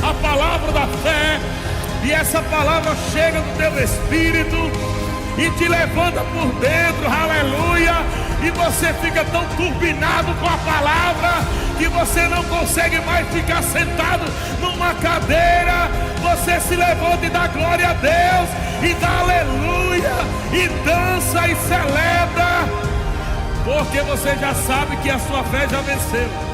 a palavra da fé, e essa palavra chega no teu espírito e te levanta por dentro, aleluia, e você fica tão turbinado com a palavra que você não consegue mais ficar sentado numa cadeira. Você se levanta e dá glória a Deus, e dá aleluia, e dança e celebra, porque você já sabe que a sua fé já venceu.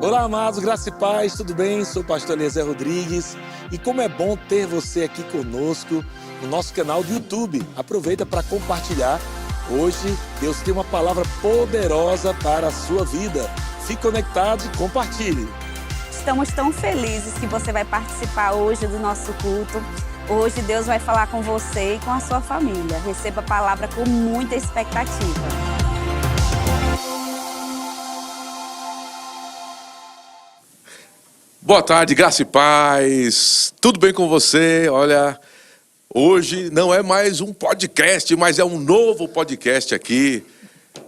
Olá, amados, graça e paz, tudo bem? Sou o pastor Eliezer Rodrigues e como é bom ter você aqui conosco no nosso canal do YouTube. Aproveita para compartilhar. Hoje Deus tem uma palavra poderosa para a sua vida. Fique conectado e compartilhe. Estamos tão felizes que você vai participar hoje do nosso culto. Hoje Deus vai falar com você e com a sua família. Receba a palavra com muita expectativa. Boa tarde, graça e paz. Tudo bem com você? Olha, hoje não é mais um podcast, mas é um novo podcast aqui.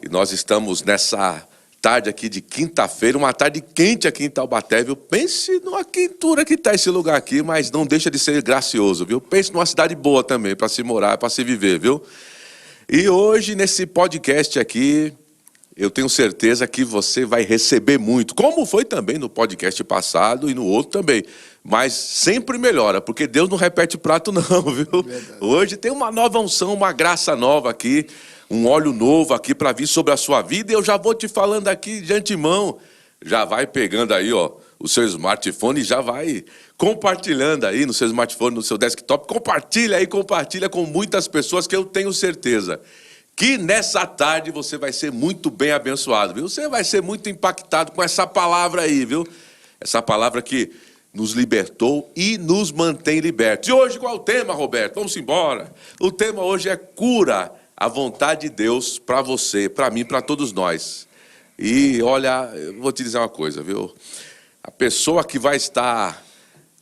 E nós estamos nessa tarde aqui de quinta-feira, uma tarde quente aqui em Taubaté, viu? Pense numa quentura que está esse lugar aqui, mas não deixa de ser gracioso, viu? Pense numa cidade boa também, para se morar, para se viver, viu? E hoje, nesse podcast aqui, eu tenho certeza que você vai receber muito, como foi também no podcast passado e no outro também. Mas sempre melhora, porque Deus não repete prato não, viu? Verdade. Hoje tem uma nova unção, uma graça nova aqui, um óleo novo aqui para vir sobre a sua vida. E eu já vou te falando aqui de antemão, já vai pegando aí, ó, o seu smartphone e já vai compartilhando aí no seu smartphone, no seu desktop. Compartilha aí, compartilha com muitas pessoas que eu tenho certeza que nessa tarde você vai ser muito bem abençoado, viu? Você vai ser muito impactado com essa palavra aí, viu? Essa palavra que nos libertou e nos mantém libertos. E hoje qual é o tema, Roberto? Vamos embora. O tema hoje é cura, a vontade de Deus para você, para mim, para todos nós. E olha, eu vou te dizer uma coisa, viu? A pessoa que vai estar,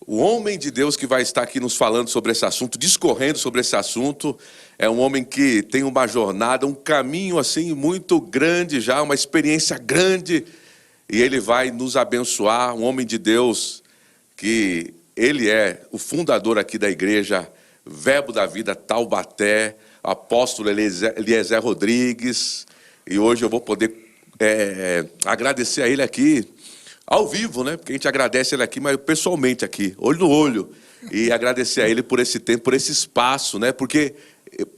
o homem de Deus que vai estar aqui nos falando sobre esse assunto, discorrendo sobre esse assunto, é um homem que tem uma jornada, um caminho assim muito grande já, uma experiência grande, e ele vai nos abençoar, um homem de Deus que ele é o fundador aqui da igreja Verbo da Vida Taubaté, apóstolo Eliezer Rodrigues, e hoje eu vou poder agradecer a ele aqui, ao vivo, né? Porque a gente agradece ele aqui, mas pessoalmente aqui, olho no olho, e agradecer a ele por esse tempo, por esse espaço, né? Porque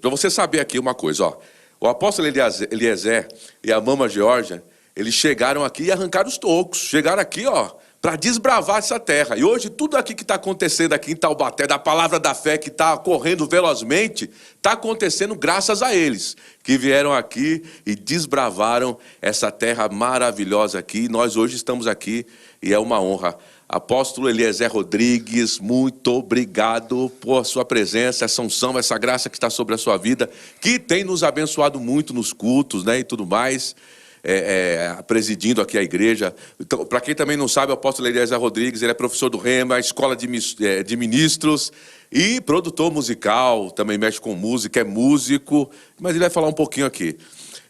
para você saber aqui uma coisa, ó, o apóstolo Eliezer e a mama Georgia, eles chegaram aqui e arrancaram os tocos, chegaram aqui, ó, para desbravar essa terra. E hoje tudo aqui que está acontecendo aqui em Taubaté, da palavra da fé que está correndo velozmente, está acontecendo graças a eles, que vieram aqui e desbravaram essa terra maravilhosa aqui. Nós hoje estamos aqui e é uma honra. Apóstolo Eliezer Rodrigues, muito obrigado por sua presença, essa unção, essa graça que está sobre a sua vida, que tem nos abençoado muito nos cultos, né, e tudo mais, presidindo aqui a igreja. Então, para quem também não sabe, o apóstolo Eliezer Rodrigues, ele é professor do Rema, escola de ministros e produtor musical, também mexe com música, é músico, mas ele vai falar um pouquinho aqui.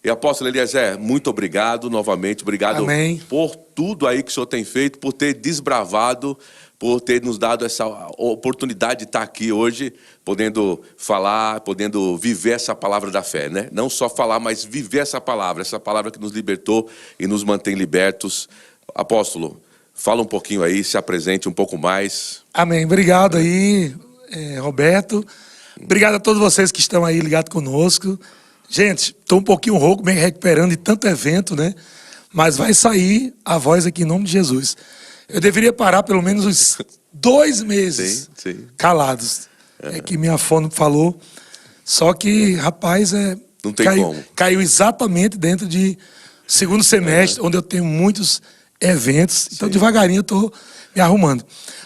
E apóstolo Eliezer, muito obrigado novamente, obrigado. Amém. Por tudo aí que o senhor tem feito, por ter desbravado por ter nos dado essa oportunidade de estar aqui hoje, podendo falar, podendo viver essa palavra da fé, né? Não só falar, mas viver essa palavra que nos libertou e nos mantém libertos. Apóstolo, fala um pouquinho aí, se apresente um pouco mais. Amém. Obrigado aí, Roberto. Obrigado a todos vocês que estão aí ligados conosco. Gente, estou um pouquinho rouco, me recuperando de tanto evento, né? Mas vai sair a voz aqui em nome de Jesus. Eu deveria parar pelo menos uns 2 meses calados. É que minha fono falou. Só que, rapaz, não tem como. Caiu exatamente dentro de segundo semestre, onde eu tenho muitos eventos. Então, devagarinho, eu estou me arrumando.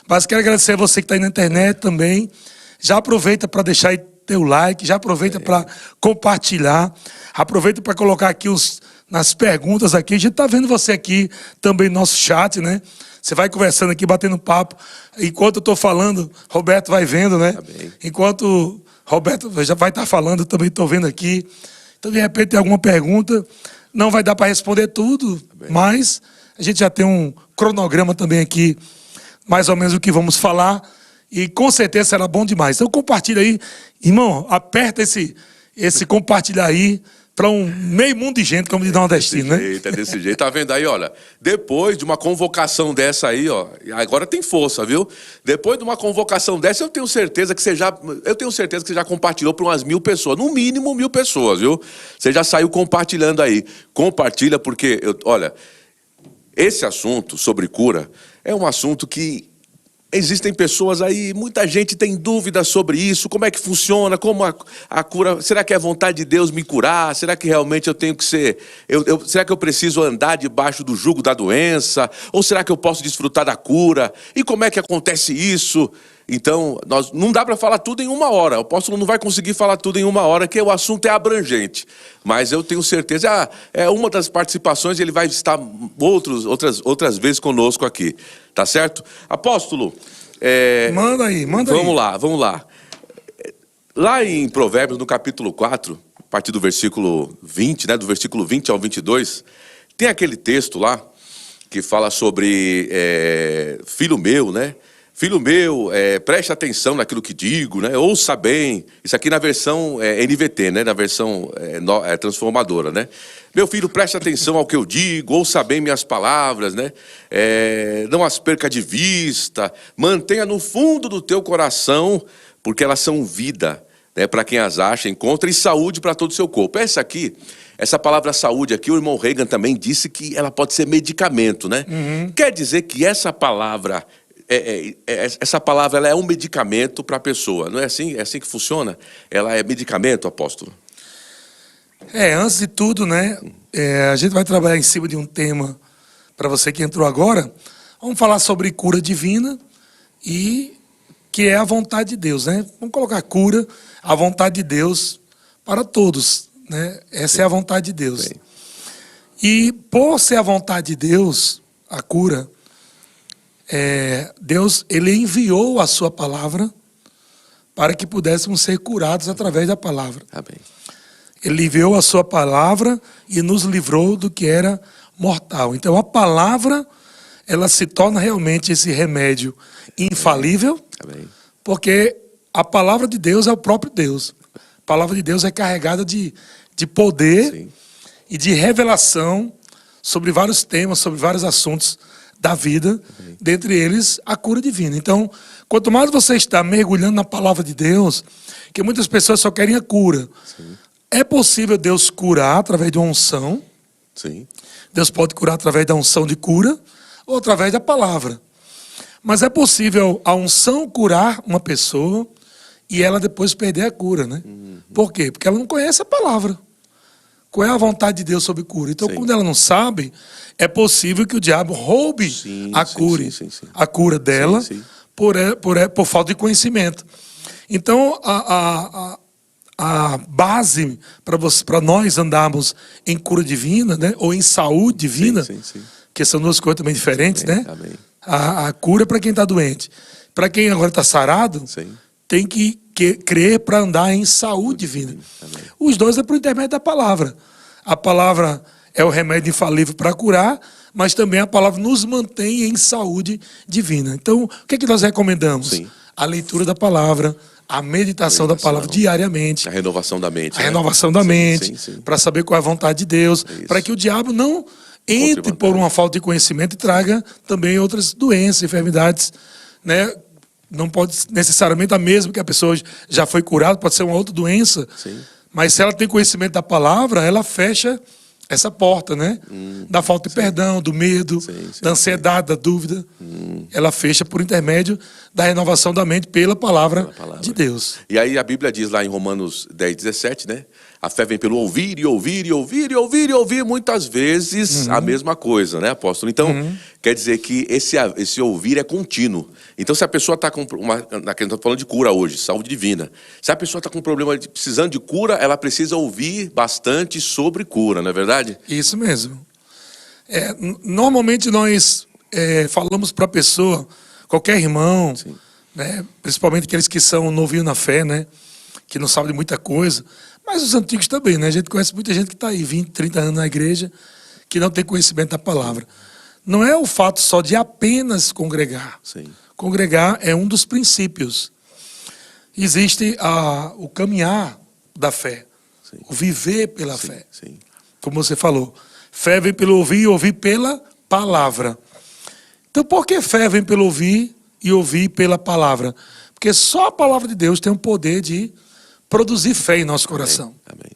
Mas quero agradecer a você que está aí na internet também. Já aproveita para deixar aí teu like, já aproveita para compartilhar. Aproveita para colocar aqui nas perguntas aqui. A gente está vendo você aqui também no nosso chat, né? Você vai conversando aqui, batendo papo. Enquanto eu estou falando, Roberto vai vendo, né? Amém. Enquanto Roberto já vai estar falando, eu também estou vendo aqui. Então, de repente, tem alguma pergunta. Não vai dar para responder tudo, mas a gente já tem um cronograma também aqui, mais ou menos o que vamos falar. E com certeza será bom demais. Então, compartilha aí. Irmão, aperta esse compartilhar aí para um meio mundo de gente, como diz nordestino, né? É desse jeito. Tá vendo aí, olha? Depois de uma convocação dessa aí, ó, agora tem força, viu? Depois de uma convocação dessa, eu tenho certeza que você já compartilhou para umas 1000 pessoas. No mínimo 1000 pessoas, viu? Você já saiu compartilhando aí. Compartilha porque, olha, esse assunto sobre cura é um assunto que existem pessoas aí, muita gente tem dúvidas sobre isso, como é que funciona, como a cura, será que é vontade de Deus me curar? Será que realmente eu tenho que ser, será que eu preciso andar debaixo do jugo da doença? Ou será que eu posso desfrutar da cura? E como é que acontece isso? Então, não dá para falar tudo em 1 hora, o apóstolo não vai conseguir falar tudo em 1 hora, que o assunto é abrangente. Mas eu tenho certeza, é uma das participações, ele vai estar outras vezes conosco aqui, tá certo? Apóstolo, manda aí. Vamos lá. Lá em Provérbios, no capítulo 4, a partir do versículo 20, né, do versículo 20 ao 22, tem aquele texto lá que fala sobre filho meu, né? Filho meu, preste atenção naquilo que digo, né? Ouça bem. Isso aqui na versão NVT, né? Na versão transformadora, né? Meu filho, preste atenção ao que eu digo, ouça bem minhas palavras, né? Não as perca de vista, mantenha no fundo do teu coração, porque elas são vida, né? Para quem as acha, encontra, e saúde para todo o seu corpo. Essa palavra saúde aqui, o irmão Reagan também disse que ela pode ser medicamento, né? Quer dizer que essa palavra... essa palavra ela é um medicamento para a pessoa, não é assim? É assim que funciona? Ela é medicamento, apóstolo? Antes de tudo, né? A gente vai trabalhar em cima de um tema, para você que entrou agora. Vamos falar sobre cura divina, e que é a vontade de Deus, né? Vamos colocar cura, a vontade de Deus para todos, né? Essa é a vontade de Deus. Bem. E por ser a vontade de Deus, a cura... Deus, ele enviou a sua palavra para que pudéssemos ser curados através da palavra. Amém. Ele enviou a sua palavra e nos livrou do que era mortal. Então a palavra, ela se torna realmente esse remédio infalível. Amém. Porque a palavra de Deus é o próprio Deus. A palavra de Deus é carregada de poder. Sim. E de revelação sobre vários temas, sobre vários assuntos da vida, dentre eles a cura divina. Então, quanto mais você está mergulhando na palavra de Deus, que muitas pessoas só querem a cura. Sim. É possível Deus curar através de uma unção. Sim. Deus pode curar através da unção de cura ou através da palavra. Mas é possível a unção curar uma pessoa e ela depois perder a cura, né? Por quê? Porque ela não conhece a palavra. Qual é a vontade de Deus sobre cura? Então, quando ela não sabe, é possível que o diabo roube a cura dela por falta de conhecimento. Então, a base para nós andarmos em cura divina, né, ou em saúde divina, que são 2 coisas também diferentes, né? Amém. A cura para quem está doente. Para quem agora está sarado, tem que crer para andar em saúde divina. Amém. Os dois é por intermédio da palavra. A palavra é o remédio infalível para curar, mas também a palavra nos mantém em saúde divina. Então, o que é que nós recomendamos? Sim. A leitura da palavra, a meditação da palavra diariamente. A renovação da mente. A renovação da mente, sim. para saber qual é a vontade de Deus, para que o diabo não entre por uma falta de conhecimento e traga também outras doenças, enfermidades, né? Não pode necessariamente a mesma que a pessoa já foi curada, pode ser uma outra doença. Sim. Mas se ela tem conhecimento da palavra, ela fecha essa porta, né? Da falta de perdão, do medo, da ansiedade, da dúvida. Ela fecha por intermédio da renovação da mente pela palavra de Deus. E aí a Bíblia diz lá em Romanos 10:17, né? A fé vem pelo ouvir e ouvir e ouvir e ouvir e ouvir muitas vezes a mesma coisa, né, apóstolo? Então, quer dizer que esse ouvir é contínuo. Então, se a pessoa está com estou falando de cura hoje, saúde divina. Se a pessoa está com um problema precisando de cura, ela precisa ouvir bastante sobre cura, não é verdade? Isso mesmo. Normalmente nós falamos para a pessoa, qualquer irmão, né, principalmente aqueles que são novinhos na fé, né, que não sabem de muita coisa, mas os antigos também, né? A gente conhece muita gente que está aí 20, 30 anos na igreja, que não tem conhecimento da palavra. Não é o fato só de apenas congregar. Sim. Congregar é um dos princípios. Existe o caminhar da fé, o viver pela fé. Sim. Como você falou, fé vem pelo ouvir e ouvir pela palavra. Então, por que fé vem pelo ouvir e ouvir pela palavra? Porque só a palavra de Deus tem o poder de produzir fé em nosso coração. Amém.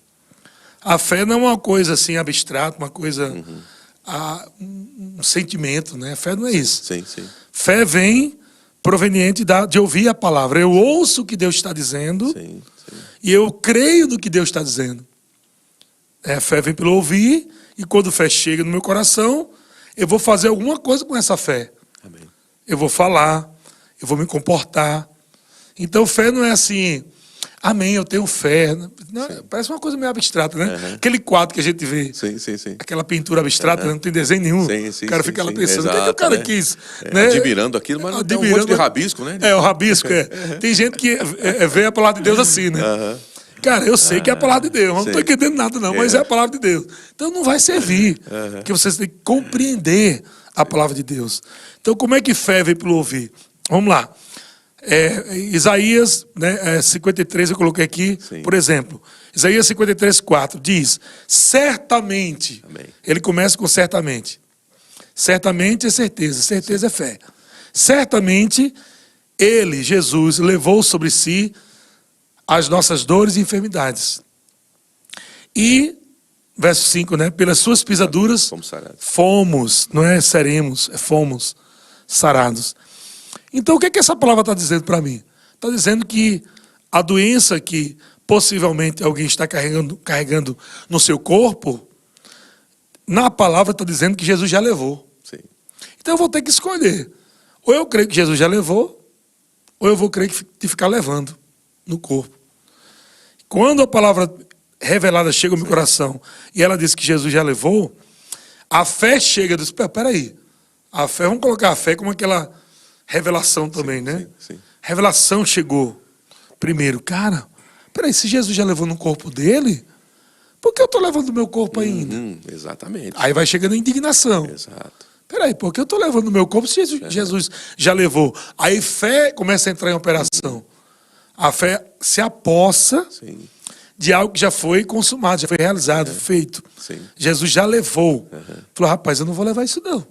A fé não é uma coisa assim abstrata, uma coisa, um sentimento, né? A fé não é isso. Sim. Fé vem proveniente de ouvir a palavra. Eu ouço o que Deus está dizendo e eu creio no que Deus está dizendo. A fé vem pelo ouvir e quando a fé chega no meu coração, eu vou fazer alguma coisa com essa fé. Amém. Eu vou falar, eu vou me comportar. Então, fé não é assim... Amém, eu tenho fé. Não, parece uma coisa meio abstrata, né? Aquele quadro que a gente vê. Sim. Aquela pintura abstrata, não tem desenho nenhum. O cara fica lá pensando, o que é que o cara quis? Né? Admirando aquilo, mas não tem um monte de rabisco, né? O rabisco, Tem gente que vê a palavra de Deus assim, né? Cara, eu sei que é a palavra de Deus, não estou entendendo nada não, mas é a palavra de Deus. Então não vai servir, porque vocês têm que compreender a palavra de Deus. Então como é que fé vem pelo ouvir? Vamos lá. Isaías 53, eu coloquei aqui, por exemplo. Isaías 53, 4 diz: certamente. Amém. Ele começa com certamente. Certamente é certeza, certeza é fé. Certamente ele, Jesus, levou sobre si as nossas dores e enfermidades. E, verso 5, né? Pelas suas pisaduras fomos, não é seremos, fomos sarados. Então, o que é que essa palavra está dizendo para mim? Está dizendo que a doença que possivelmente alguém está carregando no seu corpo, na palavra está dizendo que Jesus já levou. Sim. Então, eu vou ter que escolher. Ou eu creio que Jesus já levou, ou eu vou crer de ficar levando no corpo. Quando a palavra revelada chega ao meu coração e ela diz que Jesus já levou, a fé chega e diz, peraí, a fé, vamos colocar a fé como aquela... revelação também, né? Sim. Revelação chegou. Primeiro, cara, peraí, se Jesus já levou no corpo dele, por que eu estou levando o meu corpo ainda? Exatamente. Aí vai chegando a indignação. Exato. Peraí, por que eu estou levando o meu corpo se Jesus já levou? Aí fé começa a entrar em operação. A fé se apossa de algo que já foi consumado, já foi realizado, feito. Sim. Jesus já levou. Falou, rapaz, eu não vou levar isso não.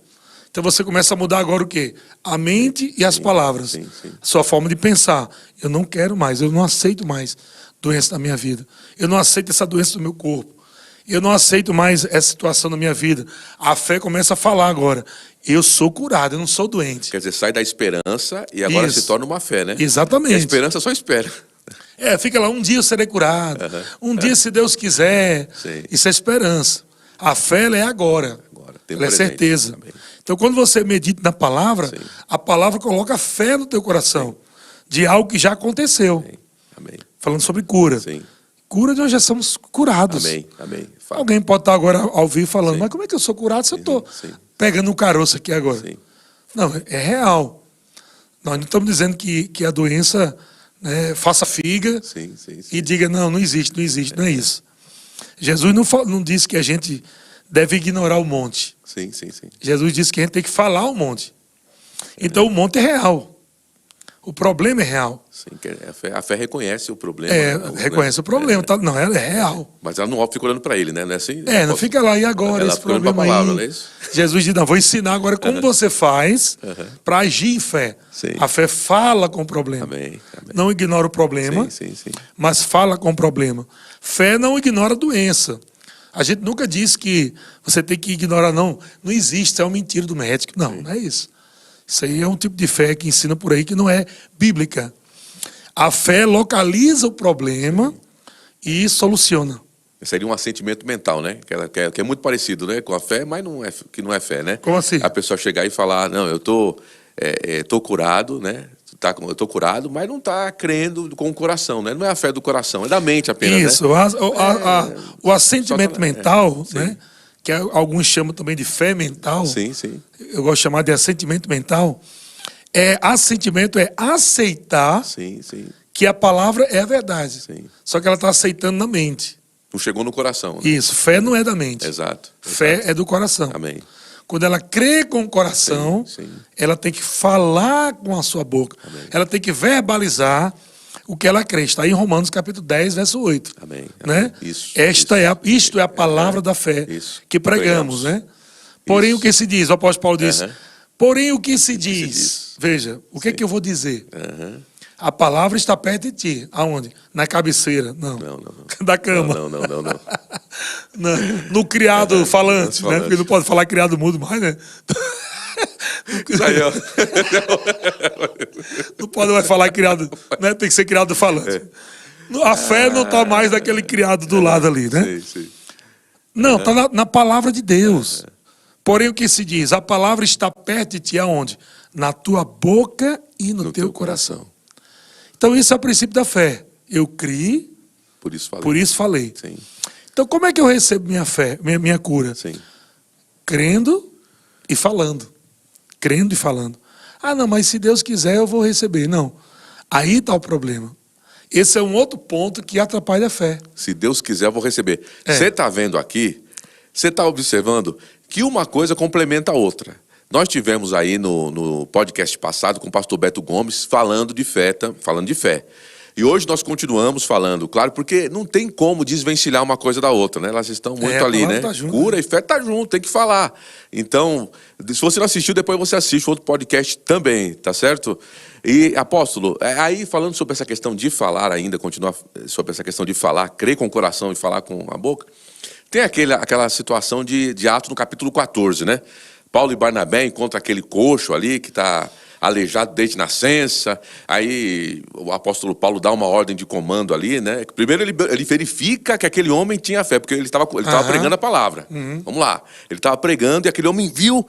Então você começa a mudar agora o quê? A mente e as palavras. A sua forma de pensar. Eu não quero mais, eu não aceito mais doença na minha vida. Eu não aceito essa doença no meu corpo. Eu não aceito mais essa situação na minha vida. A fé começa a falar agora. Eu sou curado, eu não sou doente. Quer dizer, sai da esperança e agora se torna uma fé, né? Exatamente. E a esperança só espera. Fica lá, um dia eu serei curado. Um dia, se Deus quiser. Isso é esperança. A fé, ela é agora. Ela é certeza. Amém. Então, quando você medita na palavra, a palavra coloca fé no teu coração de algo que já aconteceu. Amém. Falando sobre cura. Cura de nós já somos curados. Amém. Alguém pode estar agora ao vivo falando, mas como é que eu sou curado se eu estou pegando um caroço aqui agora? Não, é real. Nós não estamos dizendo que a doença, né, faça figa e diga, não existe, não é isso. Jesus não disse que a gente deve ignorar o monte. Sim, sim, sim. Jesus disse que a gente tem que falar ao monte. Então o monte é real. O problema é real. Sim, que a fé reconhece o problema. Reconhece o problema. Tá? Não, ela é real. Mas ela não fica olhando para ele, né? Não é assim? Não fica lá, e agora ela esse fica olhando pra problema palavra, aí? não é isso? Jesus diz, não, vou ensinar agora como você faz para agir em fé. Sim. A fé fala com o problema. Amém, amém. Não ignora o problema, Sim, sim, sim. mas fala com o problema. Fé não ignora a doença. A gente nunca diz que você tem que ignorar, não. Não existe, é uma mentira do médico. Não, não é isso. Isso aí é um tipo de fé que ensina por aí que não é bíblica. A fé localiza o problema e soluciona. Seria um assentimento mental, né? Que é muito parecido, né, com a fé, mas que não é fé, né? Como assim? A pessoa chegar e falar, não, eu tô curado, né? Eu tô curado, mas não está crendo com o coração, né? Não é a fé do coração, é da mente apenas. Isso, né? O assentimento mental, né? Que alguns chamam também de fé mental. Sim, sim. Eu gosto de chamar de assentimento mental. Assentimento é aceitar Sim, sim. que a palavra é a verdade. Sim. Só que ela está aceitando na mente. Não chegou no coração. Né? Isso, fé não é da mente. Exato. Fé é do coração. Amém. Quando ela crê com o coração, Sim. ela tem que falar com a sua boca. Amém. Ela tem que verbalizar o que ela crê. Está aí em Romanos capítulo 10, verso 8. Amém. Né? Isso. Isto é a palavra da fé que pregamos. Né? Porém, o que se diz? O apóstolo Paulo diz, porém, o que se diz? Veja, o que é que eu vou dizer? A palavra está perto de ti. Aonde? Na cabeceira. Não. Da cama. Não. No criado falante, né? Porque não pode falar criado mudo mais, né? Isso aí, ó. Não pode mais falar criado, né? Tem que ser criado falante. A fé não está mais daquele criado do lado ali, né? Sim. Não, está na palavra de Deus. Porém, o que se diz? A palavra está perto de ti aonde? Na tua boca e no teu coração. Então, esse é o princípio da fé. Eu criei, por isso falei. Sim. Então, como é que eu recebo minha fé, minha cura? Sim. Crendo e falando. Crendo e falando. Ah, não, mas se Deus quiser, eu vou receber. Não. Aí está o problema. Esse é um outro ponto que atrapalha a fé. Se Deus quiser, eu vou receber. Você está vendo aqui, você está observando que uma coisa complementa a outra. Nós tivemos aí no podcast passado com o pastor Beto Gomes falando de fé. E hoje nós continuamos falando, claro, porque não tem como desvencilhar uma coisa da outra, né? Elas estão muito ali, né? Tá junto, cura e fé tá junto, tem que falar. Então, se você não assistiu, depois você assiste outro podcast também, tá certo? E, apóstolo, aí falando sobre essa questão de falar ainda, continuar sobre essa questão de falar, crer com o coração e falar com a boca, tem aquela situação de Atos no capítulo 14, né? Paulo e Barnabé encontram aquele coxo ali que está aleijado desde nascença. Aí o apóstolo Paulo dá uma ordem de comando ali, né? Primeiro ele verifica que aquele homem tinha fé, porque ele estava pregando a palavra. Vamos lá. Ele estava pregando e aquele homem viu,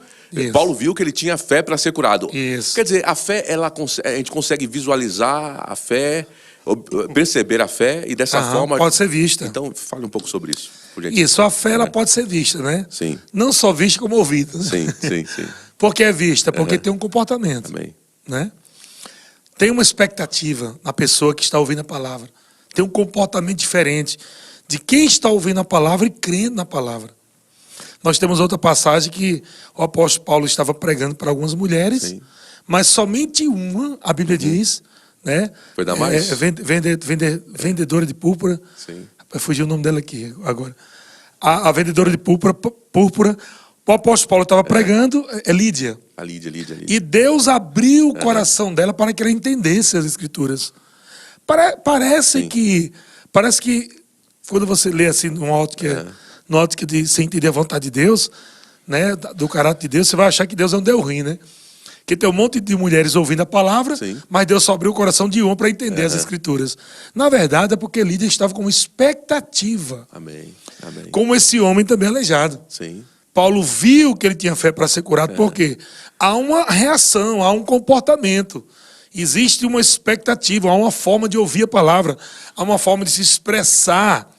Paulo viu que ele tinha fé para ser curado. Isso. Quer dizer, a fé, a gente consegue visualizar a fé, perceber a fé e dessa forma... Pode ser vista. Então, fale um pouco sobre isso. Por gentileza. Isso, a fé ela pode ser vista, né? Sim. Não só vista como ouvida. Né? Sim. Por que é vista? Porque tem um comportamento. Amém. Né? Tem uma expectativa na pessoa que está ouvindo a palavra. Tem um comportamento diferente de quem está ouvindo a palavra e crendo na palavra. Nós temos outra passagem que o apóstolo Paulo estava pregando para algumas mulheres, mas somente uma, a Bíblia diz, né? Foi Damais? Vendedora de púrpura. Sim. Vai fugir o nome dela aqui agora. A vendedora de púrpura. O apóstolo Paulo estava pregando, Lídia. A Lídia. E Deus abriu o coração dela para que ela entendesse as Escrituras. Parece que quando você lê assim numa ótica de sem entender a vontade de Deus, né, do caráter de Deus, você vai achar que Deus é um Deus ruim, né? Porque tem um monte de mulheres ouvindo a palavra, mas Deus só abriu o coração de uma para entender as Escrituras. Na verdade, é porque Lídia estava com expectativa. Amém. Como esse homem também aleijado. Sim. Paulo viu que ele tinha fé para ser curado, porque há uma reação, há um comportamento. Existe uma expectativa, há uma forma de ouvir a palavra, há uma forma de se expressar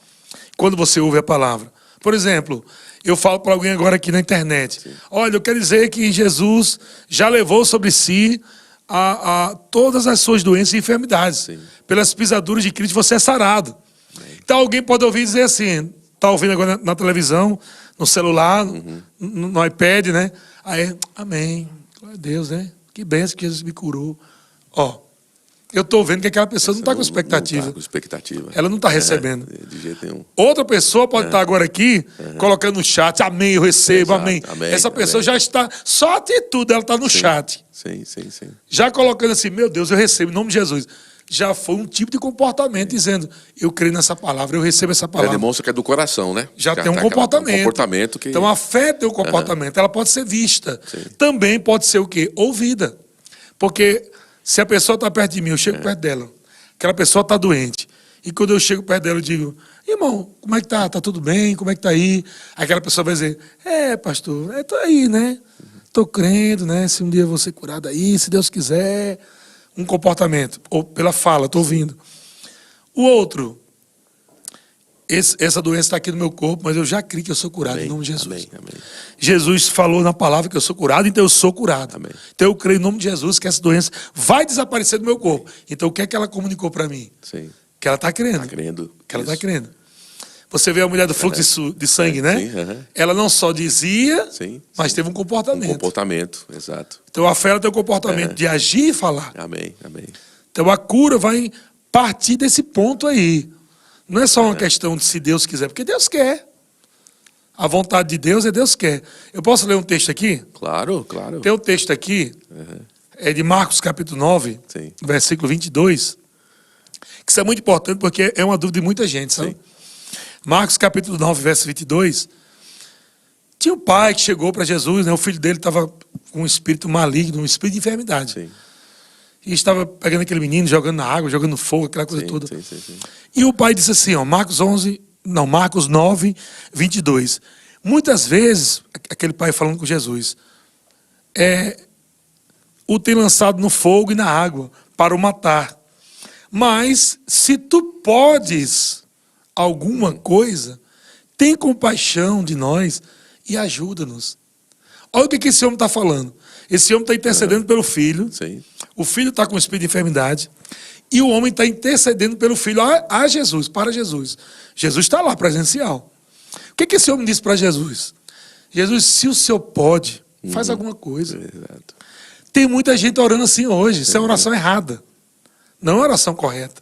quando você ouve a palavra. Por exemplo, eu falo para alguém agora aqui na internet, olha, eu quero dizer que Jesus já levou sobre si todas as suas doenças e enfermidades. Pelas pisaduras de Cristo você é sarado. Então alguém pode ouvir e dizer assim, está ouvindo agora na televisão, no celular, no iPad, né? Aí, amém. Glória a Deus, né? Que bênção que Jesus me curou. Ó, eu estou vendo que aquela pessoa não está com expectativa. Não tá com expectativa. Ela não está recebendo. De jeito nenhum. Outra pessoa pode estar agora aqui, colocando no chat, amém, eu recebo, Exato, amém. amém, Essa pessoa amém. já está, só a atitude, ela está no chat. Sim. Já colocando assim, meu Deus, eu recebo, em nome de Jesus. Já foi um tipo de comportamento dizendo, eu creio nessa palavra, eu recebo essa Ela palavra. demonstra que é do coração, né? Já Que tem um tá aquela- comportamento. Um comportamento que... Então a fé tem um comportamento, ela pode ser vista. Também pode ser o quê? Ouvida. Porque se a pessoa está perto de mim, eu chego perto dela, aquela pessoa está doente. E quando eu chego perto dela, eu digo, irmão, como é que tá? Tá tudo bem? Como é que tá aí? Aquela pessoa vai dizer, pastor, tô aí, né? Tô crendo, né? Se um dia eu vou ser curado aí, se Deus quiser. Um comportamento, ou pela fala, tô ouvindo. O outro, essa doença está aqui no meu corpo, mas eu já criei que eu sou curado em nome de Jesus. Amém. Jesus falou na palavra que eu sou curado, então eu sou curado. Amém. Então eu creio em nome de Jesus que essa doença vai desaparecer do meu corpo. Então o que é que ela comunicou para mim? Sim. Que ela está crendo. Tá crendo. Que ela está Isso. crendo. Você vê a mulher do fluxo de sangue, né? Sim, Ela não só dizia, Sim, mas sim. teve um comportamento. Um comportamento, exato. Então a fé ela tem um comportamento de agir e falar. Amém. Então a cura vai partir desse ponto aí. Não é só uma questão de se Deus quiser, porque Deus quer. A vontade de Deus é Deus quer. Eu posso ler um texto aqui? Claro. Tem um texto aqui, é de Marcos capítulo 9, Sim. versículo 22, que isso é muito importante porque é uma dúvida de muita gente, sabe? Sim. Marcos capítulo 9, verso 22, tinha um pai que chegou para Jesus, né? O filho dele estava com um espírito maligno, um espírito de enfermidade. Sim. E estava pegando aquele menino, jogando na água, jogando no fogo, aquela coisa toda. Sim. E o pai disse assim, ó, Marcos 9, 22. Muitas vezes, aquele pai falando com Jesus, o tem lançado no fogo e na água para o matar. Mas, se tu podes alguma coisa, tem compaixão de nós e ajuda-nos. Olha o que esse homem está falando. Esse homem está intercedendo pelo filho. Sim. O filho está com espírito de enfermidade. E o homem está intercedendo pelo filho a Jesus, para Jesus. Jesus está lá, presencial. O que esse homem disse para Jesus? Jesus, se o senhor pode, faz alguma coisa. Exato. Tem muita gente orando assim hoje. Isso é uma oração errada. Não é uma oração correta.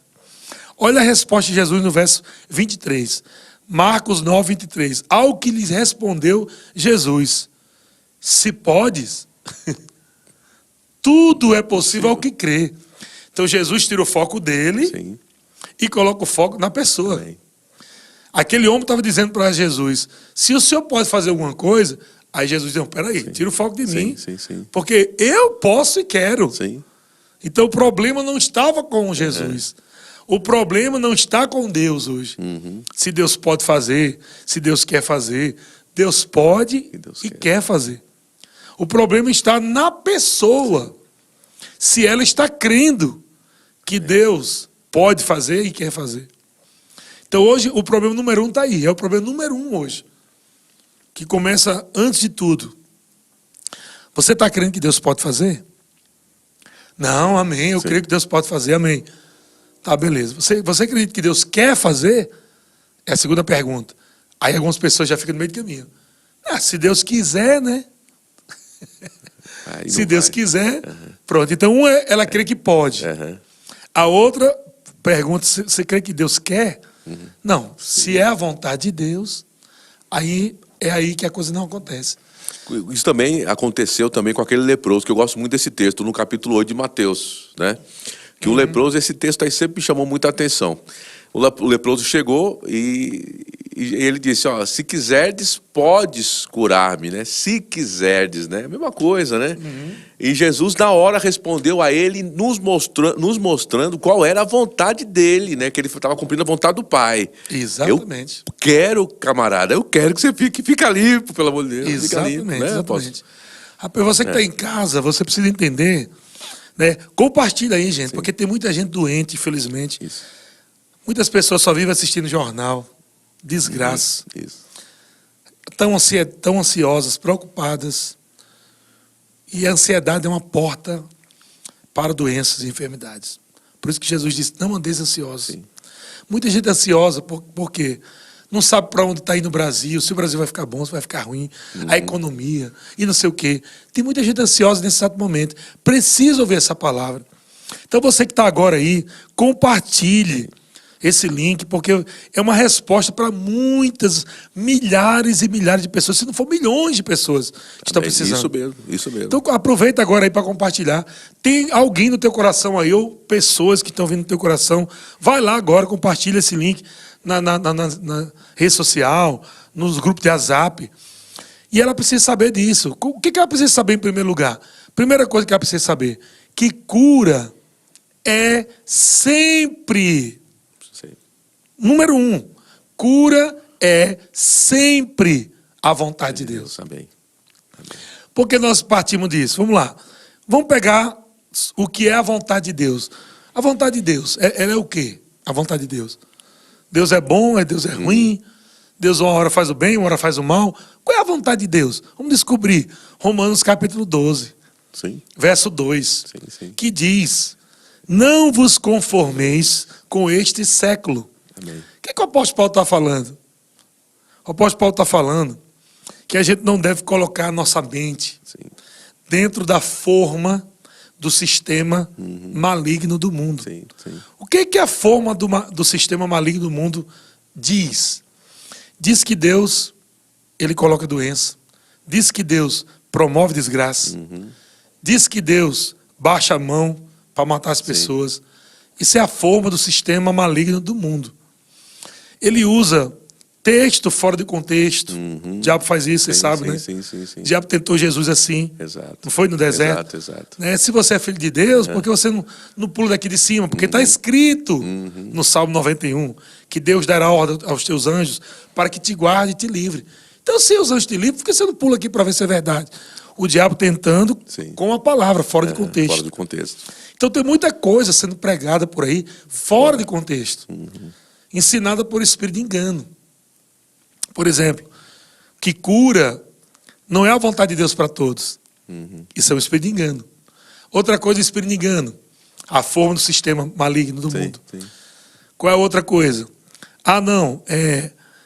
Olha a resposta de Jesus no verso 23. Marcos 9, 23. Ao que lhes respondeu Jesus. Se podes, tudo é possível ao que crê. Então Jesus tira o foco dele Sim. e coloca o foco na pessoa. Amém. Aquele homem estava dizendo para Jesus, se o senhor pode fazer alguma coisa, aí Jesus disse, peraí, tira o foco de mim, Sim. porque eu posso e quero. Sim. Então o problema não estava com Jesus. O problema não está com Deus hoje. Se Deus pode fazer, se Deus quer fazer, Deus pode Deus e quer. quer fazer. O problema está na pessoa. Se ela está crendo que Deus pode fazer e quer fazer. Então hoje o problema número 1 está aí. É o problema número 1 hoje. Que começa antes de tudo. Você está crendo que Deus pode fazer? Não, amém. Eu creio que Deus pode fazer, amém. Tá, beleza. Você acredita que Deus quer fazer? É a segunda pergunta. Aí algumas pessoas já ficam no meio do caminho. Se Deus quiser, né? Aí Se não Deus vai. quiser, pronto. Então, ela crê que pode. A outra pergunta, você crê que Deus quer? Não. Se é a vontade de Deus, aí é aí que a coisa não acontece. Isso também aconteceu também com aquele leproso, que eu gosto muito desse texto, no capítulo 8 de Mateus, né? Que o leproso, esse texto aí sempre me chamou muita atenção. O leproso chegou e ele disse, ó, se quiserdes, podes curar-me, né? Se quiserdes, né? Mesma coisa, né? E Jesus, na hora, respondeu a ele, nos mostrando qual era a vontade dele, né? Que ele estava cumprindo a vontade do Pai. Exatamente. Eu quero, camarada, eu quero que você fica limpo, pelo amor de Deus. Exatamente, fica limpo, né? exatamente. Rapaz, você que está em casa, você precisa entender, né? Compartilha aí, gente, porque tem muita gente doente, infelizmente. Isso. Muitas pessoas só vivem assistindo jornal. Desgraça. Isso. Tão ansiosas, preocupadas. E a ansiedade é uma porta para doenças e enfermidades. Por isso que Jesus disse, não andeis ansiosos. Sim. Muita gente é ansiosa, por quê? não sabe para onde está indo o Brasil, se o Brasil vai ficar bom, se vai ficar ruim, a economia e não sei o quê. Tem muita gente ansiosa nesse exato momento. Precisa ouvir essa palavra. Então você que está agora aí, compartilhe esse link, porque é uma resposta para muitas, milhares e milhares de pessoas, se não for milhões de pessoas que estão precisando. Isso mesmo. Então aproveita agora aí para compartilhar. Tem alguém no teu coração aí, ou pessoas que estão vindo no teu coração, vai lá agora, compartilha esse link na rede social, nos grupos de WhatsApp. E ela precisa saber disso. O que ela precisa saber em primeiro lugar? Primeira coisa que ela precisa saber, que cura é sempre... Número 1, cura é sempre a vontade de Deus. Amém. Por que nós partimos disso? Vamos lá. Vamos pegar o que é a vontade de Deus. A vontade de Deus, ela é o quê? A vontade de Deus. Deus é bom, Deus é ruim. Deus uma hora faz o bem, uma hora faz o mal. Qual é a vontade de Deus? Vamos descobrir. Romanos capítulo 12, verso 2, que diz: não vos conformeis com este século. Amém. O que o apóstolo Paulo está falando? O apóstolo Paulo está falando que a gente não deve colocar a nossa mente dentro da forma do sistema maligno do mundo. O que a forma do sistema maligno do mundo diz? Diz que Deus, ele coloca doença. Diz que Deus promove desgraça. Diz que Deus baixa a mão para matar as pessoas. Isso é a forma do sistema maligno do mundo. Ele usa texto fora de contexto. O diabo faz isso, você sabe, né? O diabo tentou Jesus assim. Exato. Não foi no deserto? Exato. Né? Se você é filho de Deus, por que você não pula daqui de cima? Porque está escrito no Salmo 91 que Deus dará ordem aos teus anjos para que te guarde e te livre. Então, se os anjos te livram, por que você não pula aqui para ver se é verdade? O diabo tentando com a palavra, fora de contexto. Fora de contexto. Então, tem muita coisa sendo pregada por aí, fora de contexto. Ensinada por espírito de engano. Por exemplo, que cura não é a vontade de Deus para todos. Isso é o espírito de engano. Outra coisa, espírito de engano. A forma do sistema maligno do mundo. Qual é a outra coisa?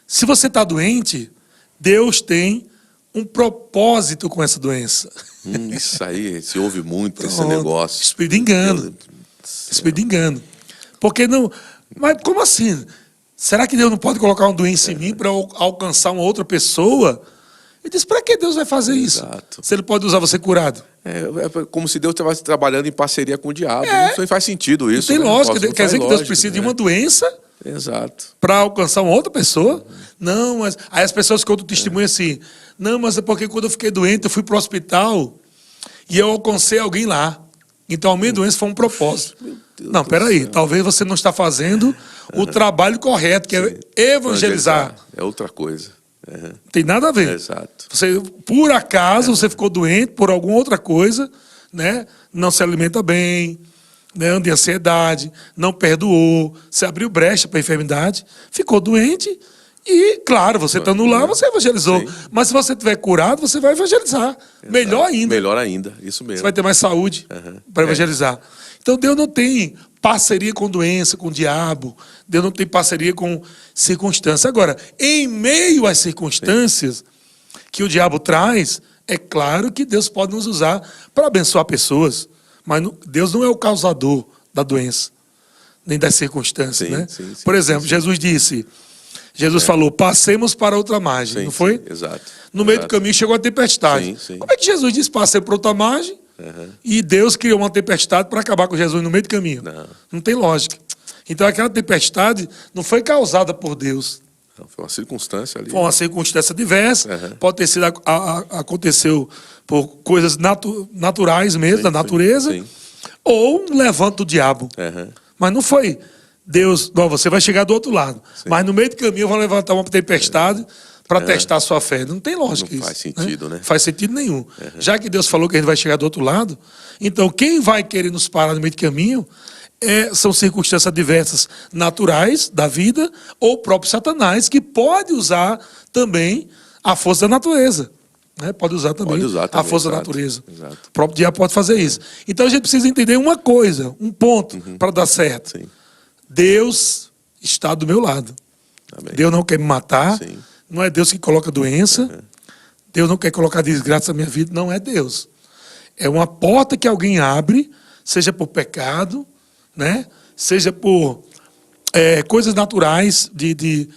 Se você está doente, Deus tem um propósito com essa doença. Isso aí, se ouve muito esse negócio. Espírito de engano. Espírito de engano. Porque não... Mas como assim? Será que Deus não pode colocar uma doença em mim para eu alcançar uma outra pessoa? Ele diz, para que Deus vai fazer isso? Se ele pode usar você curado? É como se Deus estivesse trabalhando em parceria com o diabo. Não faz sentido isso. Não tem lógica. Quer dizer que Deus precisa de uma doença para alcançar uma outra pessoa? Não, mas... Aí as pessoas contam testemunho assim. Não, mas é porque quando eu fiquei doente, eu fui para o hospital e eu alcancei alguém lá. Então a minha doença foi um propósito. Não, peraí. Talvez você não está fazendo o trabalho correto, que é evangelizar. É outra coisa. Não tem nada a ver. Exato. Você, por acaso, você ficou doente por alguma outra coisa, né? Não se alimenta bem, né? Anda em ansiedade, não perdoou, você abriu brecha para a enfermidade, ficou doente e, claro, você estando lá, você evangelizou. Mas se você estiver curado, você vai evangelizar. Melhor ainda. Melhor ainda, isso mesmo. Você vai ter mais saúde para evangelizar. Então Deus não tem parceria com doença, com o diabo. Deus não tem parceria com circunstâncias. Agora, em meio às circunstâncias que o diabo traz, é claro que Deus pode nos usar para abençoar pessoas. Mas Deus não é o causador da doença, nem das circunstâncias. Né? Por exemplo, Jesus falou, passemos para outra margem, não foi? Exato. No meio do caminho chegou a tempestade. Como é que Jesus disse, passemos para outra margem? E Deus criou uma tempestade para acabar com Jesus no meio do caminho. Não tem lógica. Então aquela tempestade não foi causada por Deus. Não, foi uma circunstância ali. Foi uma circunstância diversa. Pode ter sido aconteceu por coisas naturais mesmo, da natureza. Ou um levante do diabo. Mas não foi Deus, não, você vai chegar do outro lado. Mas no meio do caminho eu vou levantar uma tempestade para testar a sua fé. Não tem lógica isso. Não faz sentido, né? Não faz sentido nenhum. Já que Deus falou que a gente vai chegar do outro lado, então quem vai querer nos parar no meio do caminho são circunstâncias diversas naturais da vida ou o próprio Satanás, que pode usar também a força da natureza. Né? Pode usar também a força da natureza. O próprio diabo pode fazer isso. Então a gente precisa entender uma coisa, um ponto para dar certo. Deus está do meu lado. Amém. Deus não quer me matar. Sim. Não é Deus que coloca doença. Deus não quer colocar desgraça na minha vida. Não é Deus. É uma porta que alguém abre, seja por pecado, né? Seja por coisas naturais de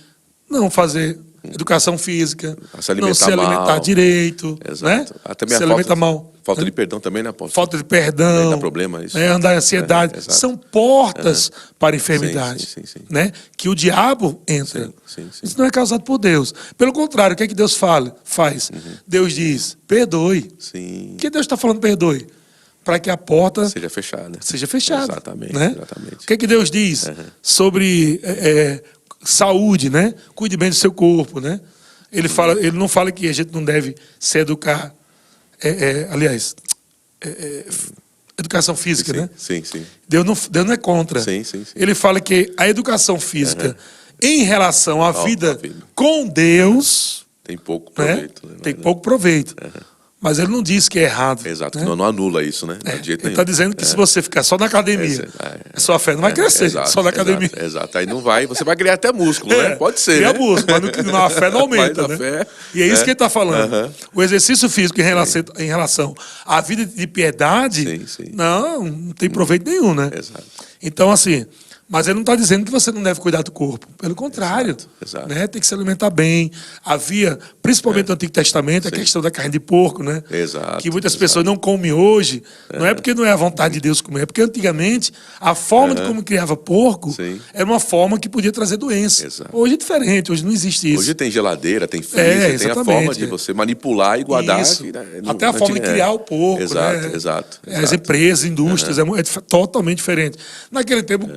não fazer educação física, não se alimentar mal. direito, Exato. né? Até Se alimenta mal. Falta né? de perdão também, né, apóstolo? Falta de perdão, Também dá problema isso. né? Andar em ansiedade. Exato. São portas para enfermidade, Sim. né? Que o diabo entra. Sim. Isso não é causado por Deus. Pelo contrário, o que é que Deus faz? Deus diz, perdoe. Sim. O que Deus está falando perdoe? Para que a porta Seja fechada. seja fechada. Exatamente, Né? exatamente. O que é que Deus diz sobre saúde, né? Cuide bem do seu corpo, né? Ele não fala que a gente não deve se educar, educação física, né? Sim. Deus não é contra. Sim. Ele fala que a educação física em relação à vida a vida. com Deus, Tem pouco né? proveito. Né? Tem pouco proveito. Mas ele não diz que é errado. Exato, né? não anula isso, né? De jeito Ele nenhum. está dizendo que se você ficar só na academia, a sua fé não vai crescer, Exato, só na academia. Exato. Aí não vai, você vai criar até músculo, né? Pode ser, Cria né? músculo, mas a fé não aumenta, Mas a né? fé, E é isso que ele está falando. O exercício físico em relação à vida de piedade, Sim. não tem proveito nenhum, né? Exato. Então, assim, mas ele não está dizendo que você não deve cuidar do corpo. Pelo contrário. Exato. Né? Tem que se alimentar bem. Havia, principalmente no Antigo Testamento, a questão da carne de porco, né? Exato, Que muitas pessoas não comem hoje. Não é porque não é a vontade de Deus comer, é porque antigamente a forma de como criava porco Sim. era uma forma que podia trazer doença. Exato. Hoje é diferente, hoje não existe isso. Hoje tem geladeira, tem freezer, tem a exatamente, forma de você manipular e guardar. Isso. Que, né, Até a forma de criar o porco, Exato, né? exato. As empresas, indústrias, é totalmente diferente. Naquele tempo,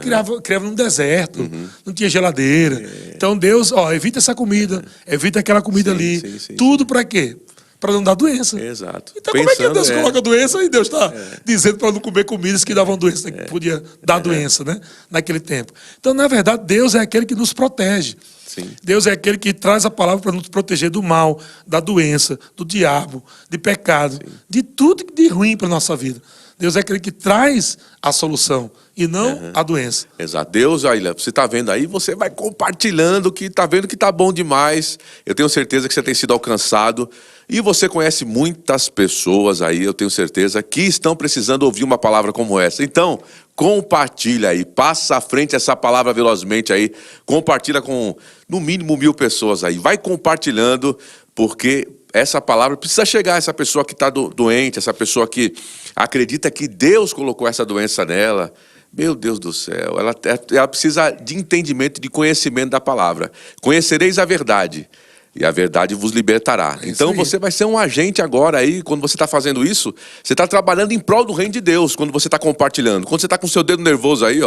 criava num deserto, não tinha geladeira. Então, Deus, evita essa comida, evita aquela comida ali. Sim. Tudo para quê? Para não dar doença. Exato. Então, como é que Pensando, Deus coloca doença e Deus está dizendo para não comer comidas que davam doença, que podia dar doença, né? Naquele tempo. Então, na verdade, Deus é aquele que nos protege. Sim. Deus é aquele que traz a palavra para nos proteger do mal, da doença, do diabo, de pecado, de tudo de ruim para a nossa vida. Deus é aquele que traz a solução e não a doença. Exato. Deus, olha, você está vendo aí, você vai compartilhando que está vendo que está bom demais. Eu tenho certeza que você tem sido alcançado. E você conhece muitas pessoas aí, eu tenho certeza, que estão precisando ouvir uma palavra como essa. Então, compartilha aí, passa à frente essa palavra velozmente aí, compartilha com, no mínimo, 1000 pessoas aí. Vai compartilhando, porque essa palavra precisa chegar a essa pessoa que está doente, essa pessoa que acredita que Deus colocou essa doença nela. Meu Deus do céu, ela precisa de entendimento e de conhecimento da palavra. Conhecereis a verdade, e a verdade vos libertará. Então você vai ser um agente agora aí, quando você está fazendo isso, você está trabalhando em prol do reino de Deus, quando você está compartilhando. Quando você está com o seu dedo nervoso aí,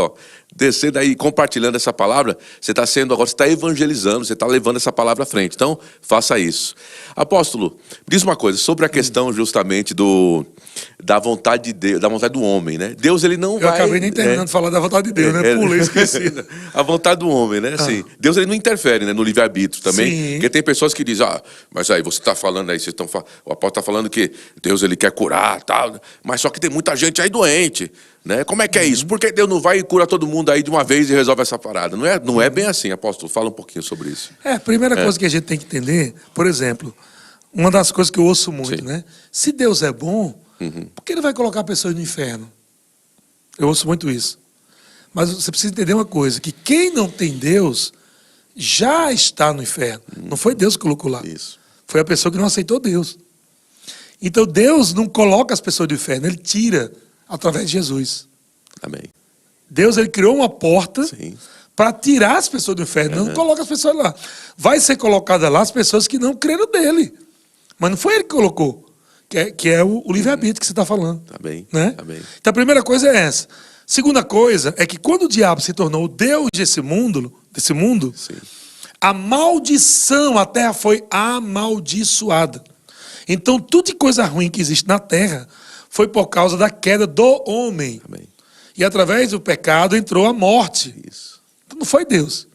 descendo aí, compartilhando essa palavra, você está sendo agora, você está evangelizando, você está levando essa palavra à frente. Então, faça isso. Apóstolo, diz uma coisa, sobre a questão justamente da vontade de Deus, da vontade do homem, né? Deus, ele não vai... Eu acabei nem terminando de falar da vontade de Deus, né? Pulei, esqueci. A vontade do homem, né? Assim, Deus, ele não interfere, né, no livre-arbítrio também. Sim. Porque tem pessoas que dizem, mas aí você está falando aí, o apóstolo está falando que Deus, ele quer curar, tal, mas só que tem muita gente aí doente, né? Como é que é isso? Por que Deus não vai e cura todo mundo aí de uma vez e resolve essa parada? Não é bem assim, apóstolo. Fala um pouquinho sobre isso. A primeira coisa que a gente tem que entender, por exemplo, uma das coisas que eu ouço muito, né? Se Deus é bom, por que ele vai colocar pessoas no inferno? Eu ouço muito isso. Mas você precisa entender uma coisa, que quem não tem Deus já está no inferno. Não foi Deus que colocou lá. Isso. Foi a pessoa que não aceitou Deus. Então Deus não coloca as pessoas do inferno, ele tira através de Jesus. Amém. Deus, ele criou uma porta Sim. para tirar as pessoas do inferno. Não coloca as pessoas lá. Vai ser colocada lá as pessoas que não creram nele. Mas não foi ele que colocou. Que é o livre-arbítrio que você está falando. Amém. Né? Amém. Então a primeira coisa é essa. Segunda coisa é que quando o diabo se tornou o Deus desse mundo, Sim. a maldição, a terra foi amaldiçoada. Então tudo de coisa ruim que existe na terra foi por causa da queda do homem. Amém. E através do pecado entrou a morte. Isso. Então não foi Deus.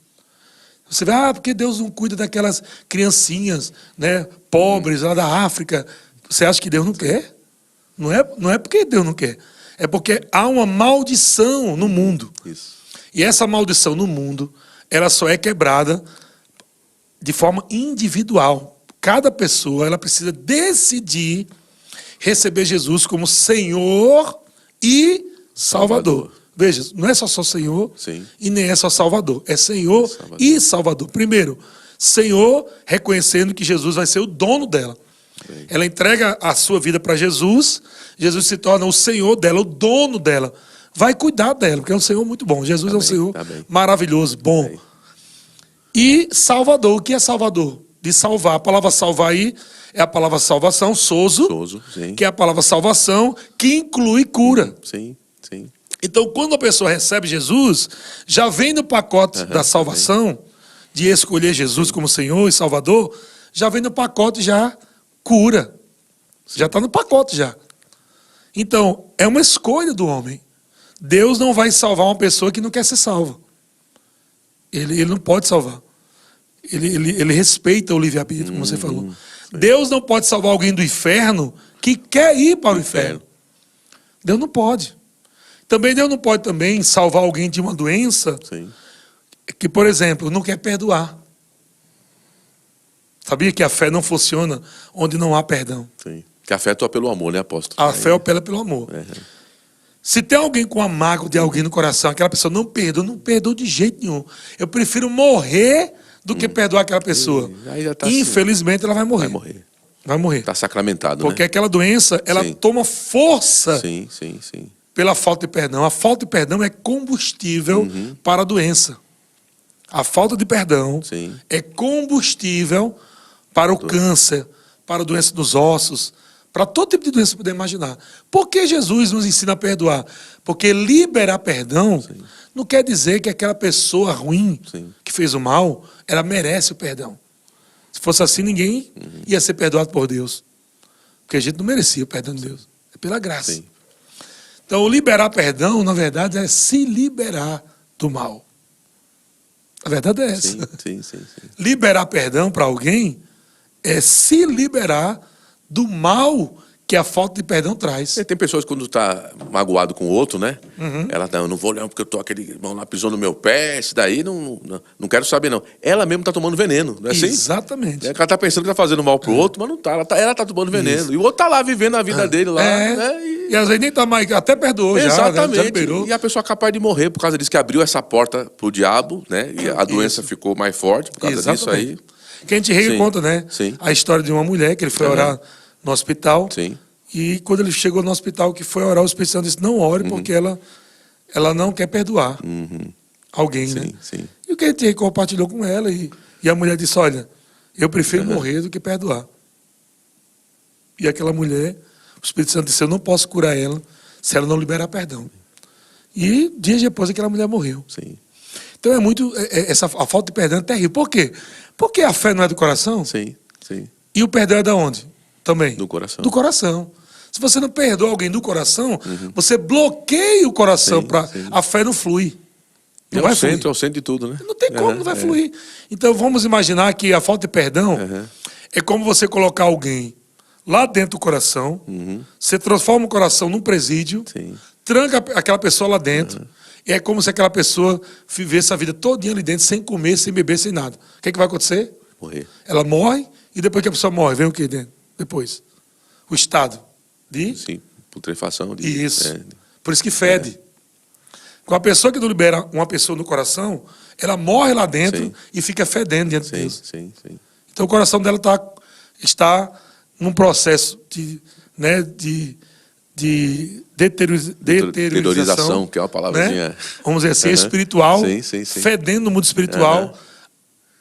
Você vê, porque Deus não cuida daquelas criancinhas, né, pobres lá da África. Você acha que Deus não quer? Não é porque Deus não quer. É porque há uma maldição no mundo. Isso. E essa maldição no mundo, ela só é quebrada de forma individual. Cada pessoa ela precisa decidir receber Jesus como Senhor e Salvador. Veja, não é só Senhor e nem é só Salvador. É Senhor e Salvador. Primeiro, Senhor, reconhecendo que Jesus vai ser o dono dela. Ela entrega a sua vida para Jesus, Jesus se torna o Senhor dela, o dono dela. Vai cuidar dela, porque é um Senhor muito bom. Jesus é um Senhor maravilhoso, bom. E Salvador, o que é Salvador? De salvar. A palavra salvar aí é a palavra salvação, sozo, que é a palavra salvação, que inclui cura. Sim. Então, quando a pessoa recebe Jesus, já vem no pacote da salvação, de escolher Jesus como Senhor e Salvador, já vem no pacote já cura. Já está no pacote já. Então, é uma escolha do homem. Deus não vai salvar uma pessoa que não quer ser salva. Ele não pode salvar. Ele respeita o livre-arbítrio, como você falou. Deus não pode salvar alguém do inferno que quer ir para o inferno. Deus não pode. Também Deus não pode também salvar alguém de uma doença que, por exemplo, não quer perdoar. Sabia que a fé não funciona onde não há perdão? Sim. Que a fé atua pelo amor, né, apóstolo? A fé opera pelo amor. Se tem alguém com a mágoa de alguém no coração, aquela pessoa não perdoa de jeito nenhum. Eu prefiro morrer do que perdoar aquela pessoa. Infelizmente, ela vai morrer. Vai morrer. Está sacramentado, porque aquela doença, ela toma força sim. pela falta de perdão. A falta de perdão é combustível para a doença. A falta de perdão é combustível para o câncer, para a doença dos ossos, para todo tipo de doença que você puder imaginar. Por que Jesus nos ensina a perdoar? Porque liberar perdão não quer dizer que aquela pessoa ruim que fez o mal, ela merece o perdão. Se fosse assim, ninguém ia ser perdoado por Deus. Porque a gente não merecia o perdão de Deus. É pela graça. Então, liberar perdão, na verdade, é se liberar do mal. A verdade é essa. Sim. Liberar perdão para alguém é se liberar do mal que a falta de perdão traz. Tem pessoas que quando está magoado com o outro, né? Ela eu não vou olhar porque eu tô aquele irmão lá pisou no meu pé, esse daí não quero saber não. Ela mesmo está tomando veneno, não é assim? Exatamente. Ela está pensando que está fazendo mal pro outro, mas não está. Ela está tomando veneno. E o outro está lá vivendo a vida dele lá. Né? E às vezes nem tá mais, até perdoou Exatamente. já liberou. E a pessoa é capaz de morrer por causa disso, que abriu essa porta pro diabo, né? E a doença ficou mais forte por causa disso aí. Quem Reis conta, né? A história de uma mulher que ele foi orar no hospital. E quando ele chegou no hospital que foi orar, o Espírito Santo disse, não ore, porque ela não quer perdoar alguém, né? E o que Reis compartilhou com ela, e a mulher disse, olha, eu prefiro morrer do que perdoar. E aquela mulher, o Espírito Santo disse, eu não posso curar ela se ela não liberar perdão. E dias depois aquela mulher morreu. Então é muito, a falta de perdão é terrível. Por quê? Porque a fé não é do coração. E o perdão é de onde? Também. Do coração. Do coração. Se você não perdoa alguém do coração, você bloqueia o coração para a fé não flui. Não vai fluir. É o centro de tudo, né? Não tem como, não vai fluir. Então vamos imaginar que a falta de perdão é como você colocar alguém lá dentro do coração, você transforma o coração num presídio, tranca aquela pessoa lá dentro, e é como se aquela pessoa vivesse a vida todinha ali dentro, sem comer, sem beber, sem nada. O que vai acontecer? Morrer. Ela morre, e depois que a pessoa morre, vem o que dentro? Depois? O estado de... Sim, putrefação. Isso. Por isso que fede. Com a pessoa que não libera uma pessoa no coração, ela morre lá dentro e fica fedendo diante de Deus. Então o coração dela está num processo de deteriorização, que é uma palavrinha. Né? Vamos dizer assim, espiritual, fedendo no mundo espiritual.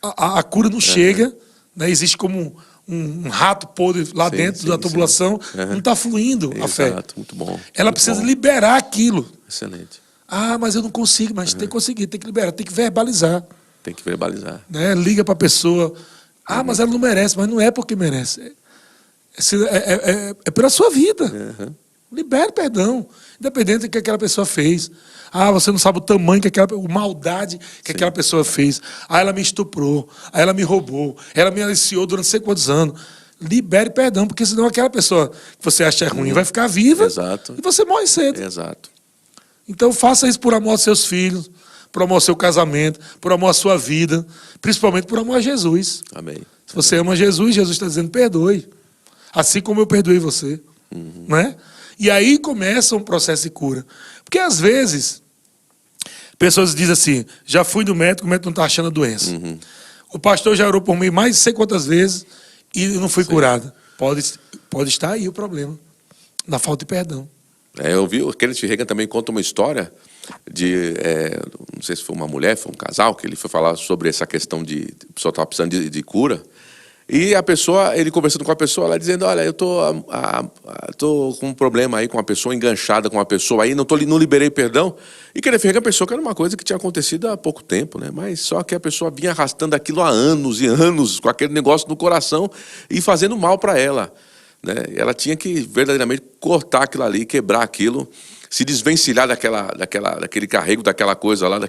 A cura não chega, né? Existe como um rato podre lá dentro da tubulação, não está fluindo a fé. Muito bom. Ela precisa liberar aquilo. Excelente. Ah, mas eu não consigo, mas tem que conseguir, tem que liberar, tem que verbalizar. Tem que verbalizar. Né? Liga para a pessoa. Ah, mas ela não merece, mas não é porque merece. É pela sua vida. Libere perdão, independente do que aquela pessoa fez. Ah, você não sabe o tamanho que a maldade que aquela pessoa fez. Ah, ela me estuprou, ah, ela me roubou, ela me aliciou durante não sei quantos anos. Libere perdão, porque senão aquela pessoa que você acha ruim vai ficar viva e você morre cedo. Exato. Então faça isso por amor aos seus filhos, por amor ao seu casamento, por amor à sua vida, principalmente por amor a Jesus. Amém. Se você ama Jesus, Jesus está dizendo, perdoe. Assim como eu perdoei você. Né? E aí começa um processo de cura. Porque às vezes, pessoas dizem assim, já fui no médico, o médico não está achando a doença. O pastor já orou por mim mais de sei quantas vezes e não fui curado. Pode estar aí o problema, na falta de perdão. Eu vi, o Kenneth Reagan também conta uma história de, não sei se foi uma mulher, foi um casal, que ele foi falar sobre essa questão de a pessoa estava precisando de cura. E a pessoa, ele conversando com a pessoa, ela dizendo, olha, eu tô com um problema aí com uma pessoa, enganchada com uma pessoa aí, não liberei perdão. E Kenneth Reagan pensou que era uma coisa que tinha acontecido há pouco tempo, né? Mas só que a pessoa vinha arrastando aquilo há anos e anos, com aquele negócio no coração e fazendo mal para ela, né? Ela tinha que verdadeiramente cortar aquilo ali, quebrar aquilo, se desvencilhar daquele carrego, daquela coisa lá,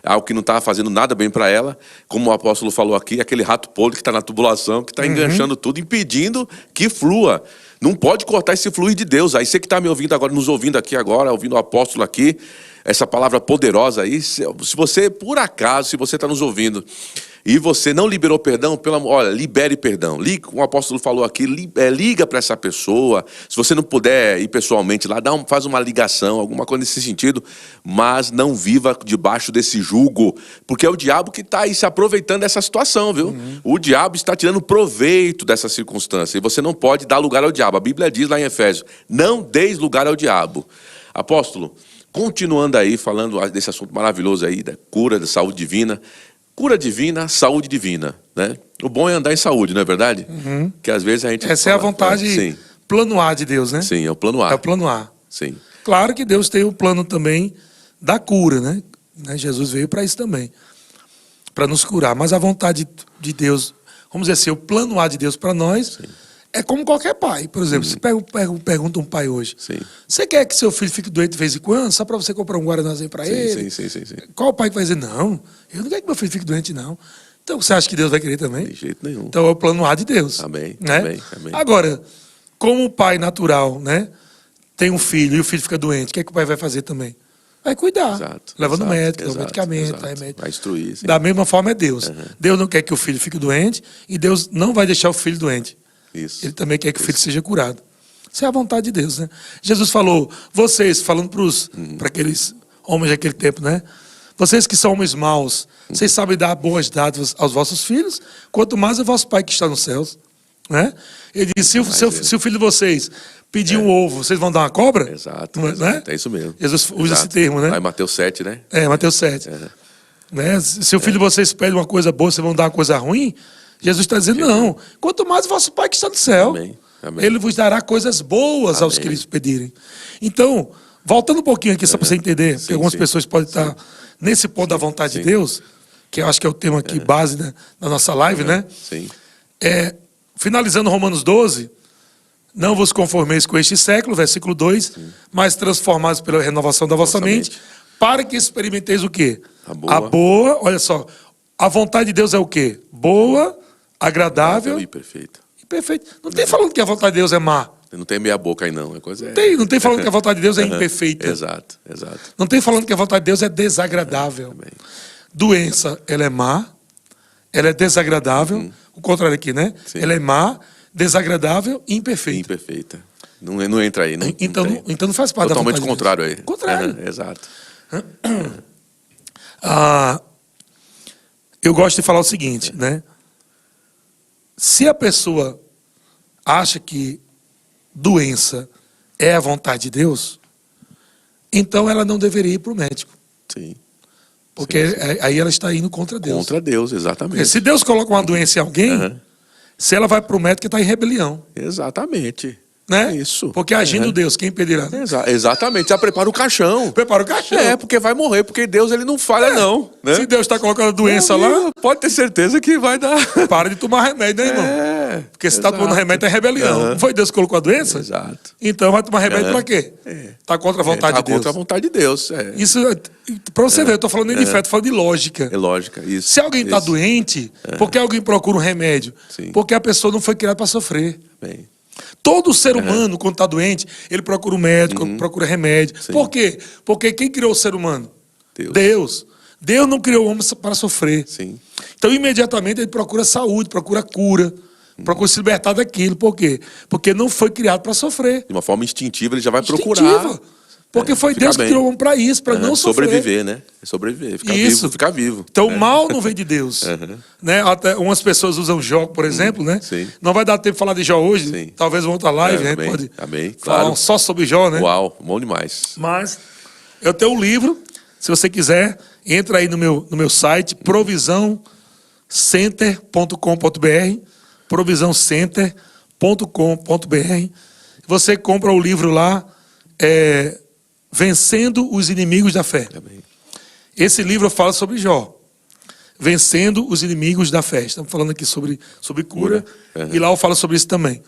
algo que não estava fazendo nada bem para ela, como o apóstolo falou aqui, aquele rato podre que está na tubulação, que está enganchando tudo, impedindo que flua. Não pode cortar esse fluir de Deus. Aí você que está me ouvindo agora, nos ouvindo aqui agora, ouvindo o apóstolo aqui, essa palavra poderosa aí, se você, por acaso, se você está nos ouvindo e você não liberou perdão, olha, libere perdão. O apóstolo falou aqui, liga para essa pessoa. Se você não puder ir pessoalmente lá, faz uma ligação, alguma coisa nesse sentido, mas não viva debaixo desse jugo, porque é o diabo que está aí se aproveitando dessa situação, viu? O diabo está tirando proveito dessa circunstância e você não pode dar lugar ao diabo. A Bíblia diz lá em Efésios, não deis lugar ao diabo. Apóstolo, continuando aí, falando desse assunto maravilhoso aí, da cura, da saúde divina. Cura divina, saúde divina, né? O bom é andar em saúde, não é verdade? Que às vezes a gente... Essa é a vontade, plano A de Deus, né? Sim, é o plano A. É o plano A. Sim. Claro que Deus tem o plano também da cura, né? Jesus veio para isso também, para nos curar. Mas a vontade de Deus, vamos dizer assim, o plano A de Deus para nós... É como qualquer pai, por exemplo, você pergunta um pai hoje, você quer que seu filho fique doente de vez em quando, só para você comprar um guaranazinho para ele? Sim. Qual pai que vai dizer, não, eu não quero que meu filho fique doente, não. Então você acha que Deus vai querer também? De jeito nenhum. Então é o plano A de Deus. Amém, né? amém. Agora, como o pai natural, né, tem um filho e o filho fica doente, o que é que o pai vai fazer também? Vai cuidar, leva no médico, dá medicamento, dá remédio. Vai instruir. Sim. Da mesma forma é Deus. Deus não quer que o filho fique doente e Deus não vai deixar o filho doente. Isso. Ele também quer que o filho seja curado. Isso é a vontade de Deus, né? Jesus falou, vocês, falando para aqueles homens daquele tempo, né? Vocês que são homens maus, vocês sabem dar boas dádivas aos vossos filhos, quanto mais o vosso Pai que está nos céus, né? Ele disse, se o filho de vocês pedir um ovo, vocês vão dar uma cobra? Exato, né? É isso mesmo. Jesus usa esse termo, né? Lá em Mateus 7, né? Mateus 7. Né? Se o filho de vocês pede uma coisa boa, vocês vão dar uma coisa ruim? Jesus está dizendo, não. Quanto mais o vosso Pai que está no céu, Amém. Ele vos dará coisas boas aos que lhes pedirem. Então, voltando um pouquinho aqui, só para você entender, porque algumas pessoas podem estar nesse ponto da vontade de Deus, que eu acho que é o tema aqui base da nossa live, né? Sim. Finalizando Romanos 12, não vos conformeis com este século, versículo 2, mas transformados pela renovação da vossa mente, para que experimenteis o quê? A boa, olha só, a vontade de Deus é o quê? Boa, agradável e perfeita. Não tem falando que a vontade de Deus é má. Não tem meia boca aí não. Não tem falando que a vontade de Deus é imperfeita. Exato. Não tem falando que a vontade de Deus é desagradável. Doença, ela é má, ela é desagradável. O contrário aqui, né? Sim. Ela é má, desagradável e imperfeita. Imperfeita. Não entra aí. Então não faz parte da vontade de Deus. Totalmente contrário aí. Contrário. Exato. Eu gosto de falar o seguinte, né? Se a pessoa acha que doença é a vontade de Deus, então ela não deveria ir para o médico. Sim. Porque aí ela está indo contra Deus. Contra Deus, exatamente. Porque se Deus coloca uma doença em alguém, se ela vai para o médico, está em rebelião. Exatamente. Né? Isso. Porque agindo Deus, quem impedirá? Exatamente, já prepara o caixão. Prepara o caixão. Porque vai morrer, porque Deus ele não falha não. Né? Se Deus está colocando a doença lá, pode ter certeza que vai dar. Para de tomar remédio, né, irmão? Porque se está tomando remédio é rebelião. Não foi Deus que colocou a doença? Exato. Então vai tomar remédio para quê? Está contra a vontade de Deus. Contra a vontade de Deus. Isso, para você ver, eu estou falando nem de fé, estou falando de lógica. É lógica, isso. Se alguém está doente, por que alguém procura um remédio? Sim. Porque a pessoa não foi criada para sofrer. Bem. Todo ser humano, quando está doente, ele procura um médico, procura remédio. Sim. Por quê? Porque quem criou o ser humano? Deus. Deus. Deus não criou o homem para sofrer. Sim. Então, imediatamente, ele procura saúde, procura cura, procura se libertar daquilo. Por quê? Porque não foi criado para sofrer. De uma forma instintiva, ele já vai procurar. Instintiva. Porque foi Deus que bem. criou o homem para isso, para não sofrer. Sobreviver, né? Sobreviver, ficar Isso. vivo, ficar vivo. Então, o mal não vem de Deus. Né? Até umas pessoas usam Jó, por exemplo, né? Sim. Não vai dar tempo de falar de Jó hoje. Sim. Talvez uma outra live, a gente Amém. pode Amém. falar Claro. só sobre Jó, né? Uau, bom demais. Mas eu tenho um livro, se você quiser, entra aí no meu site, provisãocenter.com.br, provisãocenter.com.br. Você compra o livro lá, Vencendo os Inimigos da Fé. Amém. Esse livro fala sobre Jó, vencendo os inimigos da fé. Estamos falando aqui sobre cura, e lá eu falo sobre isso também.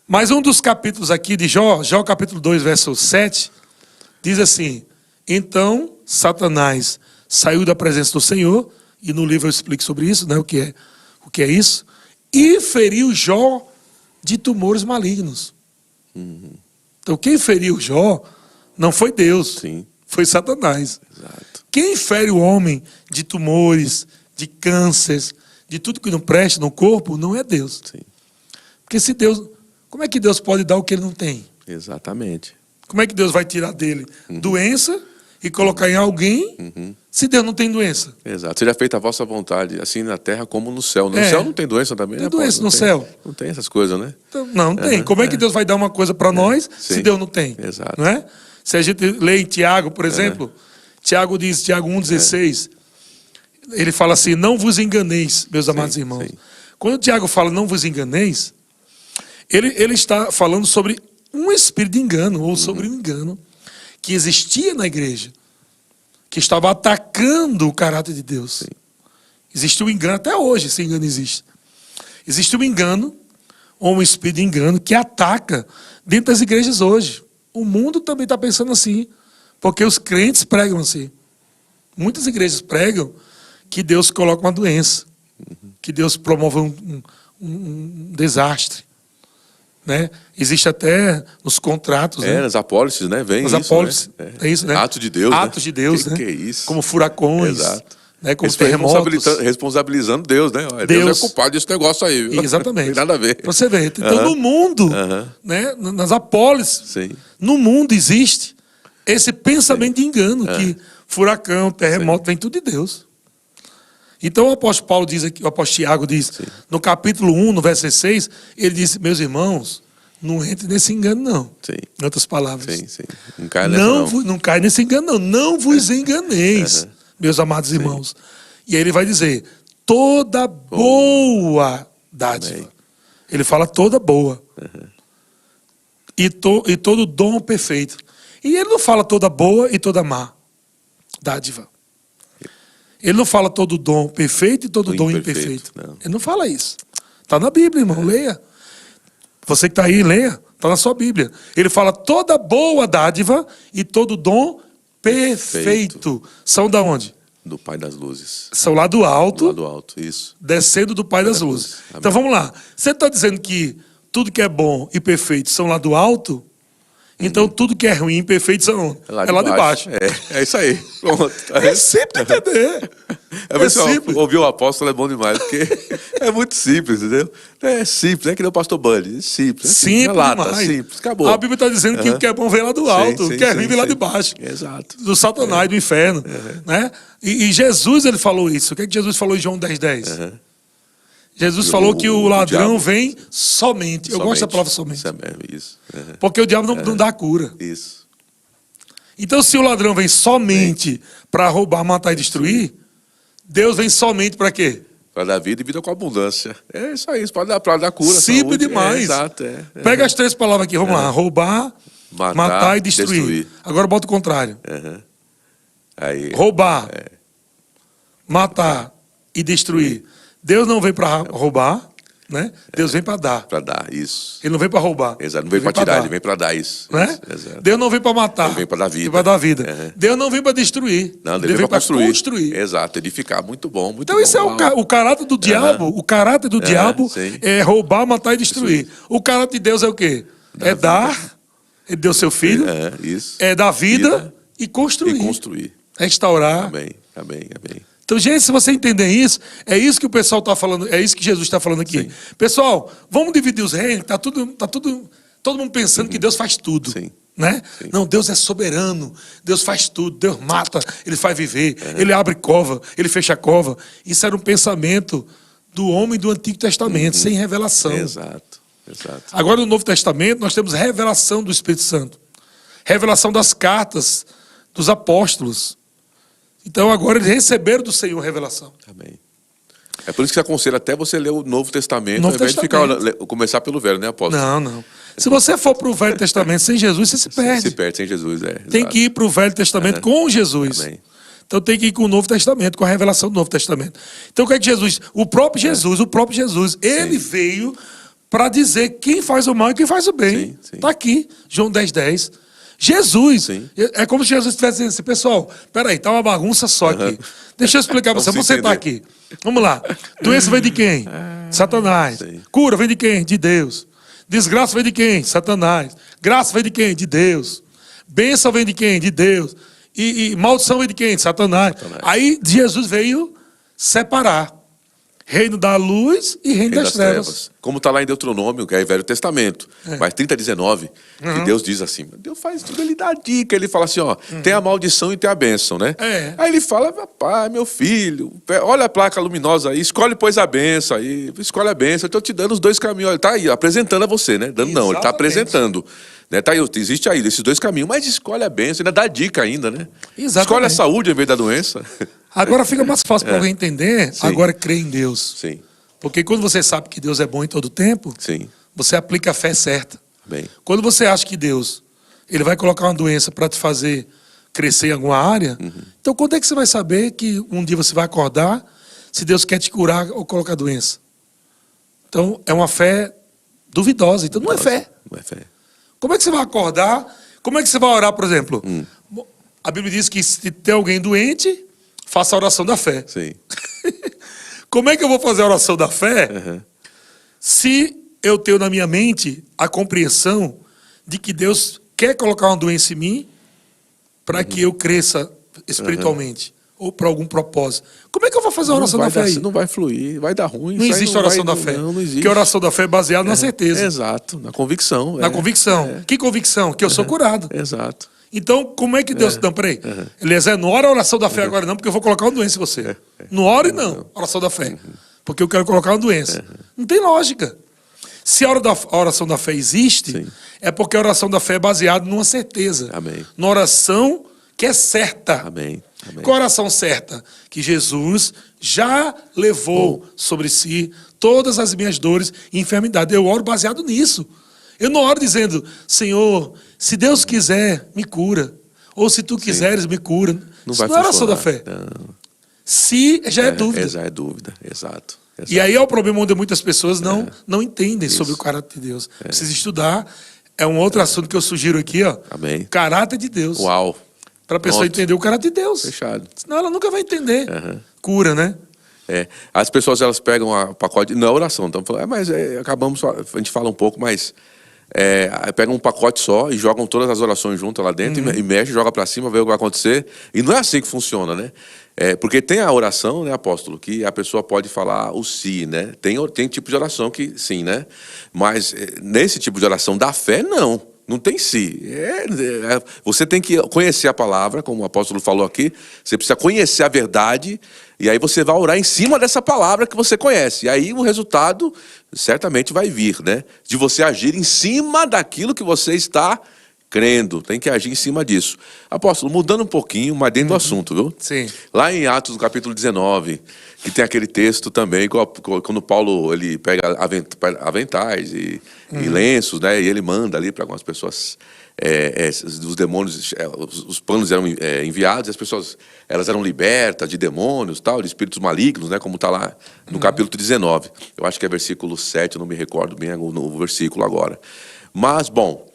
Mas um dos capítulos aqui de Jó, Jó capítulo 2, verso 7, diz assim: então Satanás saiu da presença do Senhor, e no livro eu explico sobre isso, né, o que é isso, e feriu Jó de tumores malignos. Então quem feriu Jó não foi Deus, Sim. foi Satanás. Exato. Quem fere o homem de tumores, de cânceres, de tudo que não presta no corpo, não é Deus. Sim. Porque se Deus... Como é que Deus pode dar o que ele não tem? Exatamente. Como é que Deus vai tirar dele doença e colocar em alguém se Deus não tem doença? Exato. Seja feita a vossa vontade, assim na terra como no céu. No céu não tem doença também, Tem né? doença Não no tem- céu. Não tem essas coisas, né? Então, não tem. Como é que Deus vai dar uma coisa para nós se Sim. Deus não tem? Exato. Não é? Se a gente lê em Tiago, por exemplo, Tiago 1,16, ele fala assim: não vos enganeis, meus amados irmãos. sim. Quando o Tiago fala não vos enganeis, ele está falando sobre um espírito de engano, ou sobre um engano que existia na igreja, que estava atacando o caráter de Deus. Existe um engano, até hoje esse engano existe. Existe um engano, ou um espírito de engano, que ataca dentro das igrejas hoje. O mundo também está pensando assim, porque os crentes pregam assim. Muitas igrejas pregam que Deus coloca uma doença, que Deus promove um desastre. Né? Existe até nos contratos. Né? Nas apólices, né? Vem As isso, apólices, né? é isso, né? Ato de Deus, Atos de Deus, né? Que é isso? Como furacões, Exato. né? Como Eles estão terremotos. responsabilizando Deus, né? Olha, Deus. Deus é culpado desse negócio aí. Viu? Exatamente. Não tem nada a ver. Pra você ver. Então, no mundo, né? Nas apólices, Sim. no mundo existe esse pensamento de engano, que furacão, terremoto, vem tudo de Deus. Então o apóstolo Paulo diz aqui, o apóstolo Tiago diz, no capítulo 1, no verso 6, ele disse: meus irmãos, não entre nesse engano, não. Sim. Em outras palavras. Sim, sim. Não cai nessa, não. Não cai nesse engano, não. Não vos enganeis, meus amados irmãos. E aí ele vai dizer: toda boa dádiva. Amém. Ele fala toda boa. E todo dom perfeito. E ele não fala toda boa e toda má dádiva. Ele não fala todo dom perfeito e todo dom imperfeito. Não. Ele não fala isso. Está na Bíblia, irmão. Leia. Você que está aí, leia. Está na sua Bíblia. Ele fala toda boa dádiva e todo dom perfeito. São da onde? Do Pai das Luzes. São lá do alto, Do lado alto, isso. descendo do Pai das Luzes. Amém. Então vamos lá. Você está dizendo que tudo que é bom e perfeito são lá do alto? Então tudo que é ruim e imperfeito são É lá de baixo. É isso aí. Pronto. É simples entender. É simples. Ouvir o apóstolo é bom demais, porque é muito simples, entendeu? É simples, é que nem o pastor Bunny. É simples. Simples na lata, demais. simples. Acabou. A Bíblia está dizendo que o que é bom vem lá do alto, o que é ruim vem lá de baixo. Exato. Do Satanás, do inferno. Né? E Jesus, ele falou isso. O que é que Jesus falou em João 10:10? Jesus falou que o ladrão diabo vem somente. Eu gosto da palavra somente. Isso é mesmo, isso. Porque o diabo não dá cura. Isso. Então, se o ladrão vem somente para roubar, matar e destruir, Deus vem somente para quê? Para dar vida e vida com abundância. É isso aí, para dar cura. Simples saúde. demais. Exato, Pega as três palavras aqui, vamos lá. Roubar, matar e destruir. Agora bota o contrário. Aí. Roubar, matar e destruir. Deus não vem para roubar, né? Deus vem para dar. Para dar, isso. Ele não vem para roubar. Exato, não vem para tirar, ele vem para dar isso. Né? Exato. Deus não vem para matar. Ele vem para dar vida. Ele vem para dar vida. Deus não vem para destruir. Não, ele vem para construir. Exato, edificar. Muito bom, muito Então bom. isso é o caráter do diabo. O caráter do diabo sim. é roubar, matar e destruir. O caráter de Deus é o quê? É dar. Ele deu seu filho. Isso. É dar vida e construir. E construir. Restaurar. Amém. Amém. Então, gente, se você entender isso, é isso que o pessoal está falando, é isso que Jesus está falando aqui. Sim. Pessoal, vamos dividir os reinos, todo mundo pensando que Deus faz tudo. Sim. Né? Sim. Não, Deus é soberano, Deus faz tudo, Deus mata, Ele faz viver, Ele abre cova, Ele fecha cova. Isso era um pensamento do homem do Antigo Testamento, sem revelação. Exato. Agora, no Novo Testamento, nós temos revelação do Espírito Santo. Revelação das cartas dos apóstolos. Então, agora eles receberam do Senhor revelação. Amém. É por isso que aconselho até você ler o Novo Testamento, Novo ao invés Testamento. de começar pelo Velho, né, apóstolo? Não. Se você for para o Velho Testamento sem Jesus, você se perde. Se perde sem Jesus, Tem que ir para o Velho Testamento com Jesus. Amém. Então tem que ir com o Novo Testamento, com a revelação do Novo Testamento. Então o que é que Jesus? O próprio Jesus, ele veio para dizer quem faz o mal e quem faz o bem. Sim. Está aqui, João 10:10. Jesus. Sim. É como se Jesus estivesse dizendo assim, pessoal, peraí, tá uma bagunça só aqui. Deixa eu explicar para você. Vamos Você está entender. aqui. Vamos lá. Doença vem de quem? Satanás. Sim. Cura vem de quem? De Deus. Desgraça vem de quem? Satanás. Graça vem de quem? De Deus. Bênção vem de quem? De Deus. E maldição vem de quem? De Satanás. Aí Jesus veio separar reino da luz e reino das trevas. Como está lá em Deuteronômio, que é Velho Testamento, mas 30:19, que Deus diz assim, Deus faz tudo, ele dá a dica, ele fala assim, ó, tem a maldição e tem a bênção, né? É. Aí ele fala, pai, meu filho, olha a placa luminosa aí, escolhe pois a bênção aí, escolhe a bênção, eu estou te dando os dois caminhos, ele está aí, apresentando a você, né? Dando não, ele está Exatamente. apresentando. Né? Tá aí, existe aí esses dois caminhos, mas escolhe a bênção, ainda dá dica ainda, né? Exatamente. Escolhe a saúde em vez da doença. Agora fica mais fácil para alguém entender, Sim. agora crê em Deus. Sim, Porque quando você sabe que Deus é bom em todo tempo, sim, você aplica a fé certa. bem, Quando você acha que Deus ele vai colocar uma doença para te fazer crescer em alguma área, então quando é que você vai saber que um dia você vai acordar se Deus quer te curar ou colocar doença? Então é uma fé duvidosa, então não é fé. não é fé. Como é que você vai acordar? Como é que você vai orar, por exemplo? A Bíblia diz que se tem alguém doente, faça a oração da fé. Sim, Como é que eu vou fazer a oração da fé se eu tenho na minha mente a compreensão de que Deus quer colocar uma doença em mim para que eu cresça espiritualmente ou para algum propósito? Como é que eu vou fazer a oração da fé aí? Não vai fluir, vai dar ruim. Não isso aí existe não oração vai- da fé. Não existe. Porque a oração da fé é baseada na certeza, Exato, na convicção. na convicção. Que convicção? Que eu sou curado. Exato. Então, como é que Deus... Não, peraí. Eliezer, não ora a oração da fé agora não, porque eu vou colocar uma doença em você. Não ore não, oração da fé. Porque eu quero colocar uma doença. Não tem lógica. Se a oração da fé existe, Sim. é porque a oração da fé é baseada numa certeza. Amém. Numa oração que é certa. Amém. Amém. Qual a oração certa? Que Jesus já levou sobre si todas as minhas dores e enfermidades. Eu oro baseado nisso. Eu não oro dizendo, Senhor, se Deus quiser, me cura. Ou se tu quiseres, me cura. Não Isso vai não é oração da funcionar. fé. Não. Se já é dúvida. Já é dúvida, exato. E aí é o problema onde muitas pessoas não entendem sobre o caráter de Deus. Precisa estudar. É um outro assunto que eu sugiro aqui, ó. Amém. Caráter de Deus. Uau. Para a pessoa Pronto. entender o caráter de Deus. Fechado. Senão ela nunca vai entender. Cura, né? É. As pessoas elas pegam o pacote. Não é oração, então falando, mas acabamos. A gente fala um pouco, mas. Pegam um pacote só e jogam todas as orações juntas lá dentro e mexe, joga para cima, vê o que vai acontecer. E não é assim que funciona, né? Porque tem a oração, né, apóstolo, que a pessoa pode falar o si, né? Tem tipo de oração que sim, né? Mas nesse tipo de oração da fé, não. Não tem si. Você tem que conhecer a palavra, como o apóstolo falou aqui. Você precisa conhecer a verdade. E aí você vai orar em cima dessa palavra que você conhece. E aí o resultado certamente vai vir, né? De você agir em cima daquilo que você está crendo. Tem que agir em cima disso. Apóstolo, mudando um pouquinho, mas dentro do assunto, viu? Sim. Lá em Atos, no capítulo 19, que tem aquele texto também, quando Paulo ele pega aventais e lenços, né? E ele manda ali para algumas pessoas, os demônios, os panos eram enviados, e as pessoas elas eram libertas de demônios, tal, de espíritos malignos, né? Como está lá no capítulo 19. Eu acho que é versículo 7, eu não me recordo bem no versículo agora. Mas, bom,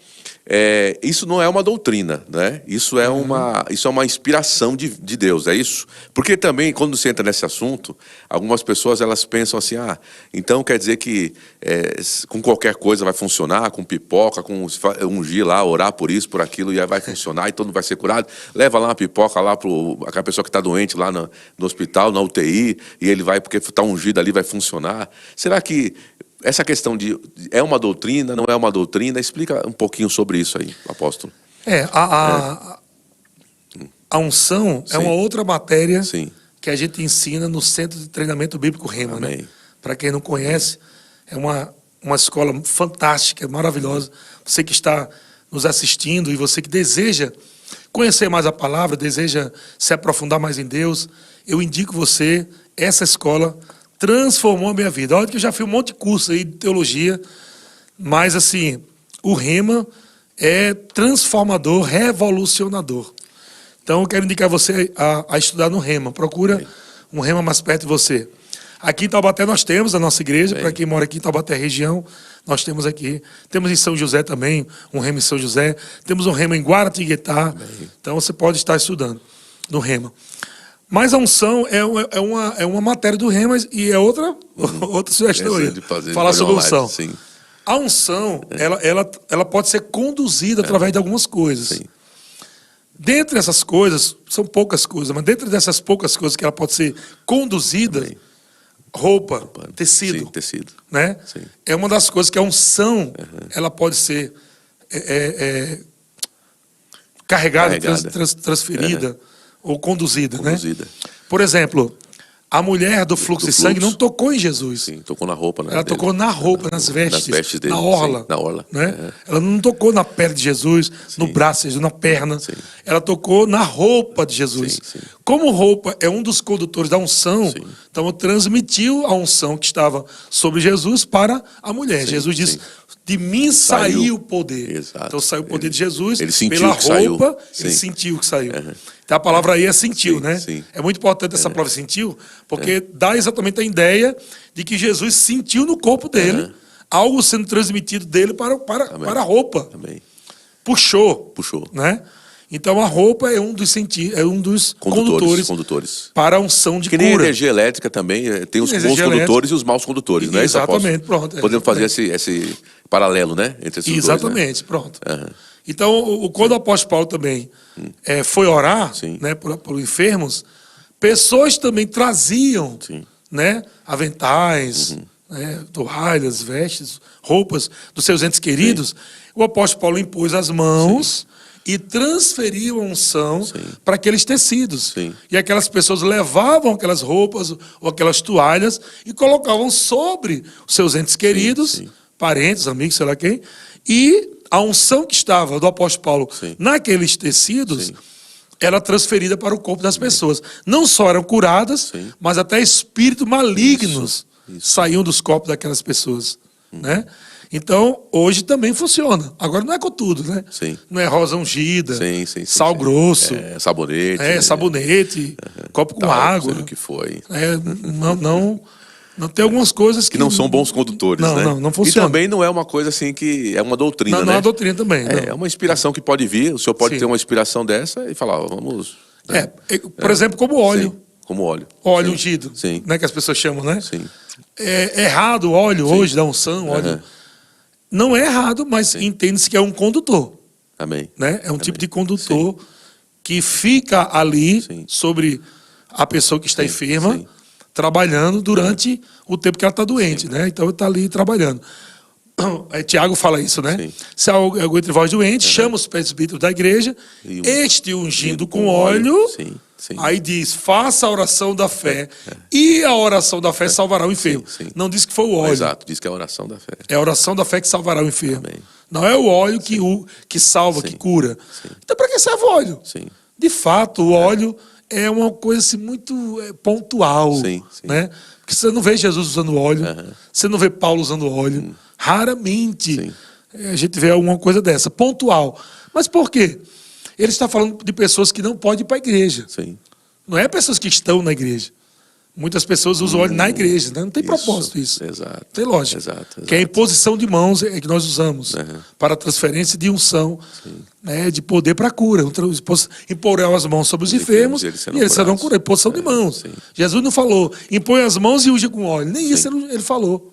isso não é uma doutrina, né? Isso é uma inspiração de Deus, é isso? Porque também, quando você entra nesse assunto, algumas pessoas elas pensam assim, então quer dizer que com qualquer coisa vai funcionar, com pipoca, com ungir lá, orar por isso, por aquilo, e aí vai funcionar, e todo mundo vai ser curado. Leva lá uma pipoca lá para aquela pessoa que está doente lá no hospital, na UTI, e ele vai, porque está ungido ali, vai funcionar. Será que essa questão de é uma doutrina, não é uma doutrina? Explica um pouquinho sobre isso aí, apóstolo. A unção é uma outra matéria Sim. que a gente ensina no Centro de Treinamento Bíblico Rema, né? Para quem não conhece, é uma escola fantástica, maravilhosa. Você que está nos assistindo e você que deseja conhecer mais a palavra, deseja se aprofundar mais em Deus, eu indico você, essa escola transformou a minha vida. Olha que eu já fiz um monte de curso aí de teologia, mas assim, o Rema é transformador, revolucionador. Então eu quero indicar você a estudar no Rema. Procura um Rema mais perto de você. Aqui em Taubaté nós temos a nossa igreja, para quem mora aqui em Taubaté região, nós temos aqui. Temos em São José também, um Rema em São José. Temos um Rema em Guaratinguetá. Então você pode estar estudando no Rema. Mas a unção é uma matéria do Rema e é outra sugestão aí. Falar sobre a unção. Sim. A unção, ela pode ser conduzida através de algumas coisas. Sim. Dentre essas coisas, são poucas coisas, mas dentro dessas poucas coisas que ela pode ser conduzida, roupa, tecido. Sim, tecido. Né? Sim. É uma das coisas que a unção ela pode ser carregada. Transferida. Ou conduzida, né? Por exemplo, a mulher do fluxo de sangue não tocou em Jesus. Sim, tocou na roupa. Ela tocou na roupa, nas vestes dele, na orla. Sim, na orla. Né? Ela não tocou na pele de Jesus, no braço de Jesus, na perna. Sim. Ela tocou na roupa de Jesus. Sim. Como roupa é um dos condutores da unção, então transmitiu a unção que estava sobre Jesus para a mulher. Jesus disse, de mim saiu o poder. Exato. Então saiu o poder de Jesus, ele sentiu pela que roupa, saiu. Ele sentiu que saiu. Então a palavra aí é sentiu, né? Sim. É muito importante essa palavra sentiu, porque dá exatamente a ideia de que Jesus sentiu no corpo dele algo sendo transmitido dele para a roupa. Amém. Puxou. Né? Então a roupa é um dos condutores para a unção de cura. Que nem a energia elétrica também, tem os bons condutores e os maus condutores, né? Exatamente, pronto. Podemos fazer esse paralelo, né? Entre esses exatamente, dois, né? pronto. Então, quando o apóstolo Paulo também foi orar, né, por enfermos, pessoas também traziam, né, aventais, né, toalhas, vestes, roupas dos seus entes queridos. O apóstolo Paulo impôs as mãos e transferiu a unção para aqueles tecidos. E aquelas pessoas levavam aquelas roupas ou aquelas toalhas e colocavam sobre os seus entes queridos, parentes, amigos, sei lá quem, e a unção que estava do apóstolo Paulo naqueles tecidos era transferida para o corpo das pessoas. Não só eram curadas, mas até espíritos malignos saíam dos corpos daquelas pessoas. Né? Então, hoje também funciona. Agora não é com tudo, né? Não é rosa ungida, sal grosso, sabonete. Sabonete, copo com água. O que foi. Não tem algumas coisas que não são bons condutores, né? Não funciona. E também não é uma coisa assim que é uma doutrina, né? Não é uma doutrina também. É uma inspiração que pode vir. O senhor pode ter uma inspiração dessa e falar, vamos... Por exemplo, como óleo. Como óleo. Óleo ungido. Né, que as pessoas chamam, né? É errado o óleo hoje da unção, óleo. Não é errado, mas entende-se que é um condutor. Amém. Né? É um tipo de condutor que fica ali sobre a pessoa que está enferma, trabalhando durante o tempo que ela está doente, né? Então ele está ali trabalhando. Tiago fala isso, né? Se alguém entre vós doente, chama os presbíteros da igreja, este ungindo com óleo, aí diz, faça a oração da fé, e a oração da fé salvará o enfermo. Não diz que foi o óleo. Exato, diz que é a oração da fé. É a oração da fé que salvará o enfermo. Não é o óleo que salva, que cura. Então para que serve o óleo? De fato, o óleo é uma coisa assim, muito pontual, né? Porque você não vê Jesus usando óleo, você não vê Paulo usando óleo, raramente a gente vê alguma coisa dessa, pontual. Mas por quê? Ele está falando de pessoas que não podem ir para a igreja. Não é pessoas que estão na igreja, Muitas pessoas usam óleo na igreja, né? Não tem propósito isso. Exato. Não tem lógica. Exato. Que é a imposição de mãos é que nós usamos para a transferência de unção, né, de poder para a cura. Imporão as mãos sobre os enfermos e eles serão curados. Imposição de mãos. Sim. Jesus não falou, impõe as mãos e unge com óleo. Nem isso ele falou.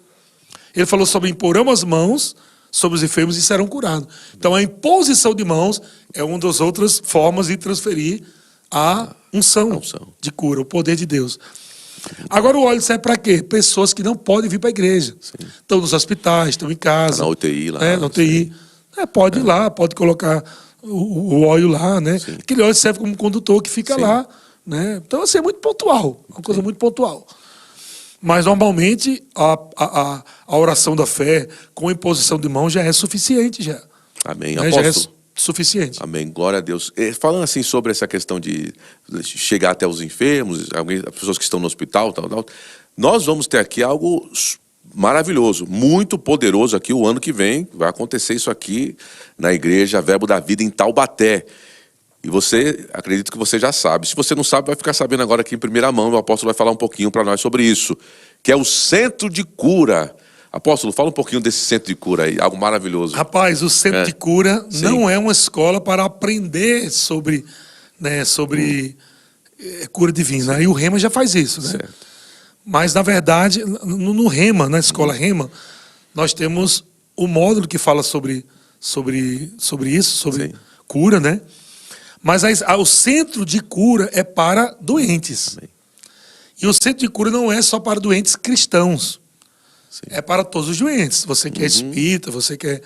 Ele falou sobre imporão as mãos sobre os enfermos e serão curados. Então a imposição de mãos é uma das outras formas de transferir a unção de cura, o poder de Deus. Agora o óleo serve para quê? Pessoas que não podem vir para a igreja. Estão nos hospitais, estão em casa. Na UTI lá. Na UTI. Pode ir lá, pode colocar o óleo lá, né? Sim. Aquele óleo serve como condutor que fica lá, né? Então, assim, é muito pontual. Uma coisa muito pontual. Mas, normalmente, a oração da fé com imposição de mãos já é suficiente, já. Amém. Né? Já é suficiente. Amém. Glória a Deus. Falando assim sobre essa questão de chegar até os enfermos, as pessoas que estão no hospital, tal, nós vamos ter aqui algo maravilhoso, muito poderoso aqui o ano que vem. Vai acontecer isso aqui na Igreja Verbo da Vida em Taubaté. E você, acredito que você já sabe. Se você não sabe, vai ficar sabendo agora aqui em primeira mão. O apóstolo vai falar um pouquinho para nós sobre isso, que é o Centro de Cura. Apóstolo, fala um pouquinho desse Centro de Cura aí, algo maravilhoso. Rapaz, o Centro de Cura não é uma escola para aprender sobre, né, cura divina. Aí o Rema já faz isso, né? Certo. Mas, na verdade, no Rema, na escola Rema, nós temos o módulo que fala sobre isso, sobre cura, né? Mas o Centro de Cura é para doentes. Amém. E o Centro de Cura não é só para doentes cristãos. É para todos os doentes. Você que é espírita, você que é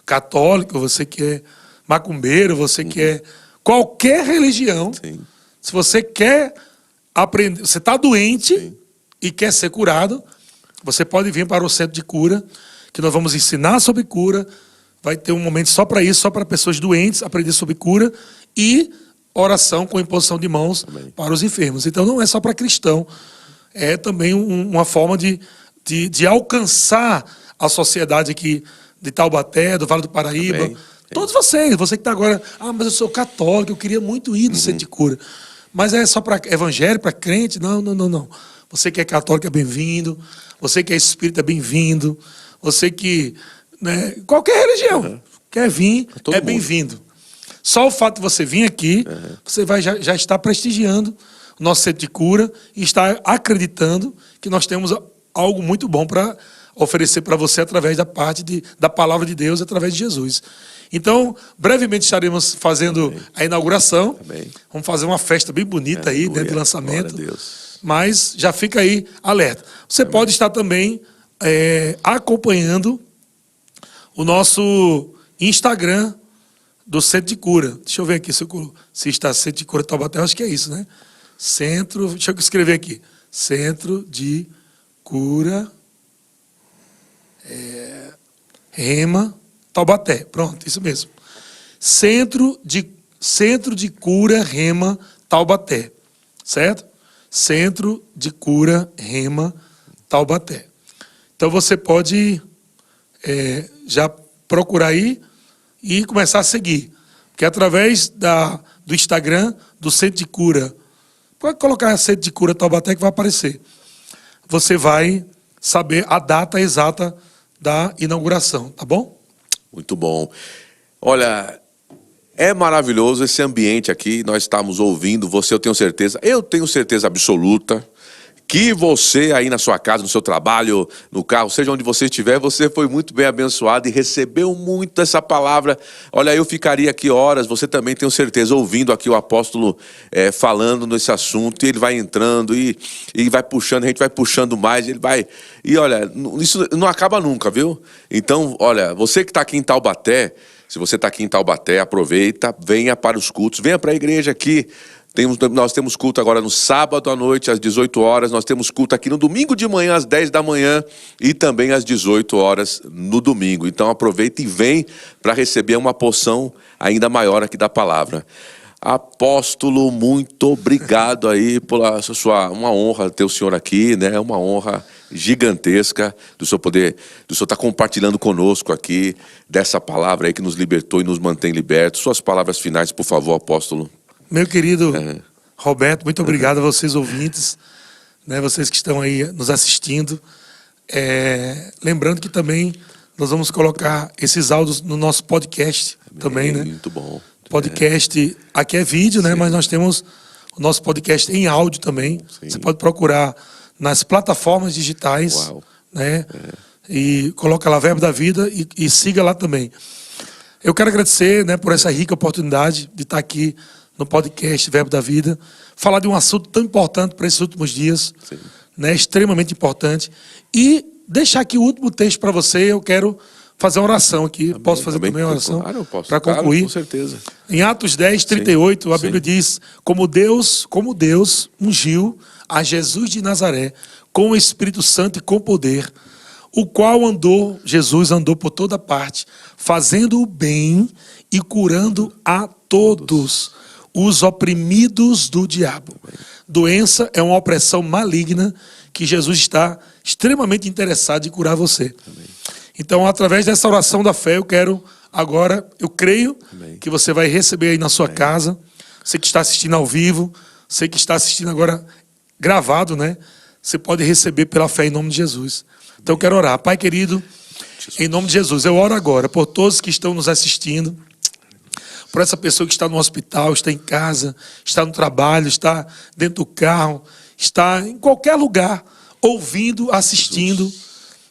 católico, você que é macumbeiro, você que é qualquer religião. Sim. Se você quer aprender, você está doente e quer ser curado, você pode vir para o Centro de Cura, que nós vamos ensinar sobre cura. Vai ter um momento só para isso, só para pessoas doentes, aprender sobre cura e oração com imposição de mãos para os enfermos. Então não é só para cristão, é também uma forma de alcançar a sociedade aqui de Taubaté, do Vale do Paraíba. Todos você que está agora, mas eu sou católico, eu queria muito ir no Centro de Cura. Mas é só para evangélico, para crente? Não. Você que é católico é bem-vindo, você que é espírita é bem-vindo, você que... né, qualquer religião quer vir, é bem-vindo. Só o fato de você vir aqui, você vai já está prestigiando o nosso Centro de Cura e está acreditando que nós temos algo muito bom para oferecer para você através da palavra de Deus, através de Jesus. Então, brevemente estaremos fazendo a inauguração. Vamos fazer uma festa bem bonita aí, dentro do lançamento. Mas já fica aí alerta. Você pode estar também acompanhando o nosso Instagram do Centro de Cura. Deixa eu ver aqui se está Centro de Cura Taubaté, acho que é isso, né? Deixa eu escrever aqui. Centro de Cura Rema Taubaté. Pronto, isso mesmo. Centro de Cura Rema Taubaté. Certo? Centro de Cura Rema Taubaté. Então você pode já procurar aí e começar a seguir. Porque através do Instagram do Centro de Cura, pode colocar Centro de Cura Taubaté que vai aparecer. Você vai saber a data exata da inauguração, tá bom? Muito bom. Olha, é maravilhoso esse ambiente aqui, nós estamos ouvindo você, eu tenho certeza absoluta, que você aí na sua casa, no seu trabalho, no carro, seja onde você estiver, você foi muito bem abençoado e recebeu muito essa palavra. Olha, eu ficaria aqui horas, você também tenho certeza, ouvindo aqui o apóstolo falando nesse assunto, e ele vai entrando e vai puxando, a gente vai puxando mais, ele vai... E olha, isso não acaba nunca, viu? Então, olha, você que está aqui em Taubaté, se você está aqui em Taubaté, aproveita, venha para os cultos, venha para a igreja aqui. Nós temos culto agora no sábado à noite, às 18 horas. Nós temos culto aqui no domingo de manhã, às 10 da manhã. E também às 18 horas no domingo. Então aproveita e vem para receber uma porção ainda maior aqui da palavra. Apóstolo, muito obrigado aí pela uma honra ter o senhor aqui, né? É uma honra gigantesca do senhor estar compartilhando conosco aqui dessa palavra aí que nos libertou e nos mantém libertos. Suas palavras finais, por favor, apóstolo. Meu querido Roberto, muito obrigado a vocês ouvintes, né, vocês que estão aí nos assistindo. Lembrando que também nós vamos colocar esses áudios no nosso podcast também, né? Muito bom. Podcast, aqui é vídeo, né? Mas nós temos o nosso podcast em áudio também. Sim. Você pode procurar nas plataformas digitais, Uau. né? E coloca lá Verbo da Vida e siga lá também. Eu quero agradecer, né, por essa rica oportunidade de estar aqui no podcast Verbo da Vida, falar de um assunto tão importante para esses últimos dias, né? Extremamente importante. E deixar aqui o último texto para você. Eu quero fazer uma oração aqui. Amém. Posso fazer também uma oração? Claro, eu posso. Para concluir. Claro, com certeza. Em Atos 10, 38, a Bíblia diz: como Deus ungiu a Jesus de Nazaré com o Espírito Santo e com poder, o qual Jesus andou por toda parte, fazendo o bem e curando a todos os oprimidos do diabo. Doença é uma opressão maligna que Jesus está extremamente interessado em curar você. Então, através dessa oração da fé, eu creio que você vai receber aí na sua casa. Você que está assistindo ao vivo, você que está assistindo agora gravado, né? Você pode receber pela fé em nome de Jesus. Então, eu quero orar. Pai querido, em nome de Jesus, eu oro agora por todos que estão nos assistindo, por essa pessoa que está no hospital, está em casa, está no trabalho, está dentro do carro, está em qualquer lugar, ouvindo, assistindo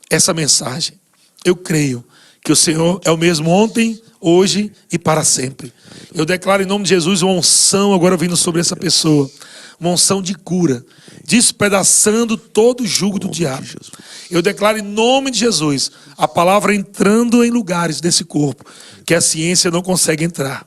essa mensagem. Eu creio que o Senhor é o mesmo ontem, hoje e para sempre. Eu declaro em nome de Jesus uma unção agora vindo sobre essa pessoa, uma unção de cura, despedaçando todo o jugo do diabo. Eu declaro em nome de Jesus a palavra entrando em lugares desse corpo que a ciência não consegue entrar.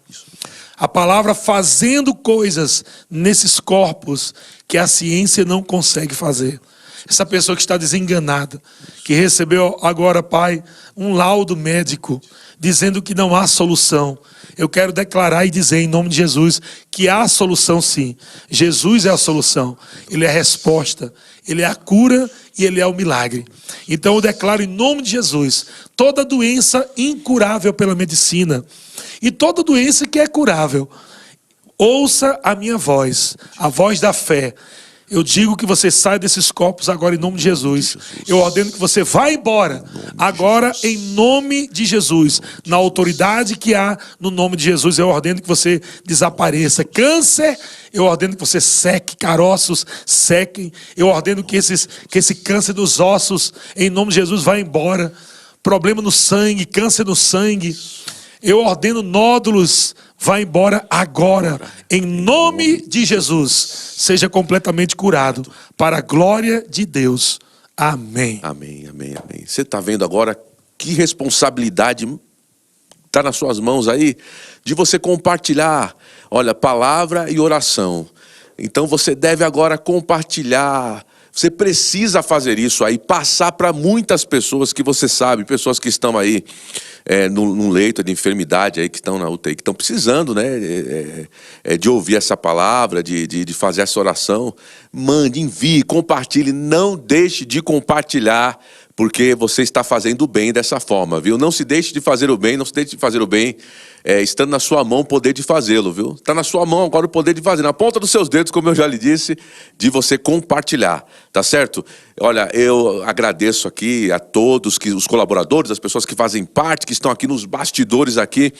A palavra fazendo coisas nesses corpos que a ciência não consegue fazer. Essa pessoa que está desenganada, que recebeu agora, Pai, um laudo médico dizendo que não há solução. Eu quero declarar e dizer em nome de Jesus que há solução sim. Jesus é a solução, Ele é a resposta, Ele é a cura e Ele é o milagre. Então eu declaro em nome de Jesus, toda doença incurável pela medicina e toda doença que é curável, ouça a minha voz, a voz da fé. Eu digo que você sai desses corpos agora em nome de Jesus. Eu ordeno que você vá embora agora em nome de Jesus. Na autoridade que há no nome de Jesus, eu ordeno que você desapareça. Câncer, eu ordeno que você seque, caroços sequem. Eu ordeno que esse câncer dos ossos, em nome de Jesus, vá embora. Problema no sangue, câncer no sangue. Eu ordeno nódulos, vá embora agora, em nome de Jesus. Seja completamente curado, para a glória de Deus. Amém. Amém, amém, amém. Você está vendo agora que responsabilidade está nas suas mãos aí, de você compartilhar, olha, palavra e oração. Então você deve agora compartilhar. Você precisa fazer isso aí, passar para muitas pessoas que você sabe, pessoas que estão aí num leito de enfermidade, aí, que estão na UTI, que estão precisando, né, de ouvir essa palavra, de fazer essa oração. Mande, envie, compartilhe, não deixe de compartilhar, porque você está fazendo o bem dessa forma, viu? Não se deixe de fazer o bem, não se deixe de fazer o bem, estando na sua mão o poder de fazê-lo, viu? Está na sua mão agora o poder de fazer, na ponta dos seus dedos, como eu já lhe disse, de você compartilhar, tá certo? Olha, eu agradeço aqui a todos, os colaboradores, as pessoas que fazem parte, que estão aqui nos bastidores aqui,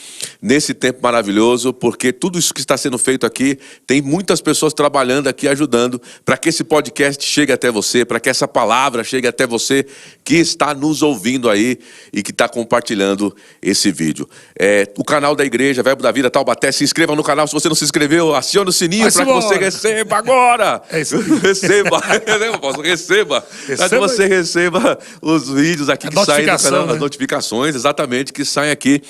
nesse tempo maravilhoso, porque tudo isso que está sendo feito aqui, tem muitas pessoas trabalhando aqui, ajudando, para que esse podcast chegue até você, para que essa palavra chegue até você, que está nos ouvindo aí e que está compartilhando esse vídeo. O canal da igreja, Verbo da Vida Taubaté, se inscreva no canal, se você não se inscreveu, acione o sininho para que você receba agora. Receba, receba. Para que você receba os vídeos aqui que saem do canal, as notificações, exatamente, que saem aqui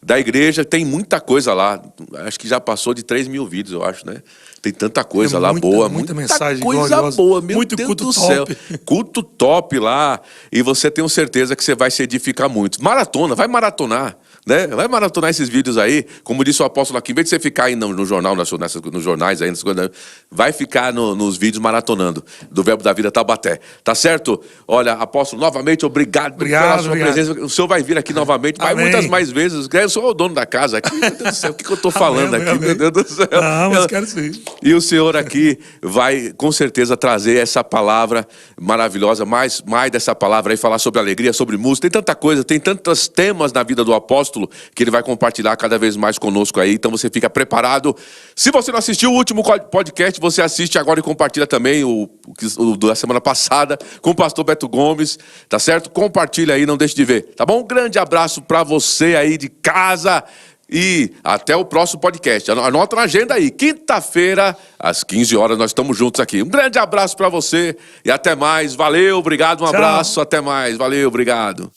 da igreja. Tem muita coisa lá, acho que já passou de 3.000 vídeos, eu acho, né? Tem tanta coisa lá boa, muita mensagem coisa gloriosa, boa, meu muito Deus do céu. Culto top lá, e você tem certeza que você vai se edificar muito. Maratona, vai maratonar. né? Vai maratonar esses vídeos aí. Como disse o apóstolo aqui, em vez de você ficar aí no jornal, nos jornais aí, vai ficar nos vídeos maratonando do Verbo da Vida Taubaté. Tá certo? Olha, apóstolo, novamente, obrigado pela sua presença. O senhor vai vir aqui novamente, vai muitas mais vezes. Eu sou o dono da casa aqui. Meu Deus do céu, o que eu tô falando aqui? Meu Deus do céu. Não, mas quero sim. E o senhor aqui vai, com certeza, trazer essa palavra maravilhosa, mais dessa palavra aí, falar sobre alegria, sobre música. Tem tanta coisa, tem tantos temas na vida do apóstolo que ele vai compartilhar cada vez mais conosco aí. Então você fica preparado. Se você não assistiu o último podcast, você assiste agora e compartilha também o da semana passada com o pastor Beto Gomes, tá certo? Compartilha aí, não deixe de ver, tá bom? Um grande abraço pra você aí de casa. E até o próximo podcast. Anota na agenda aí. Quinta-feira, às 15 horas, nós estamos juntos aqui. Um grande abraço para você e até mais. Valeu, obrigado, um abraço, até mais. Valeu, obrigado.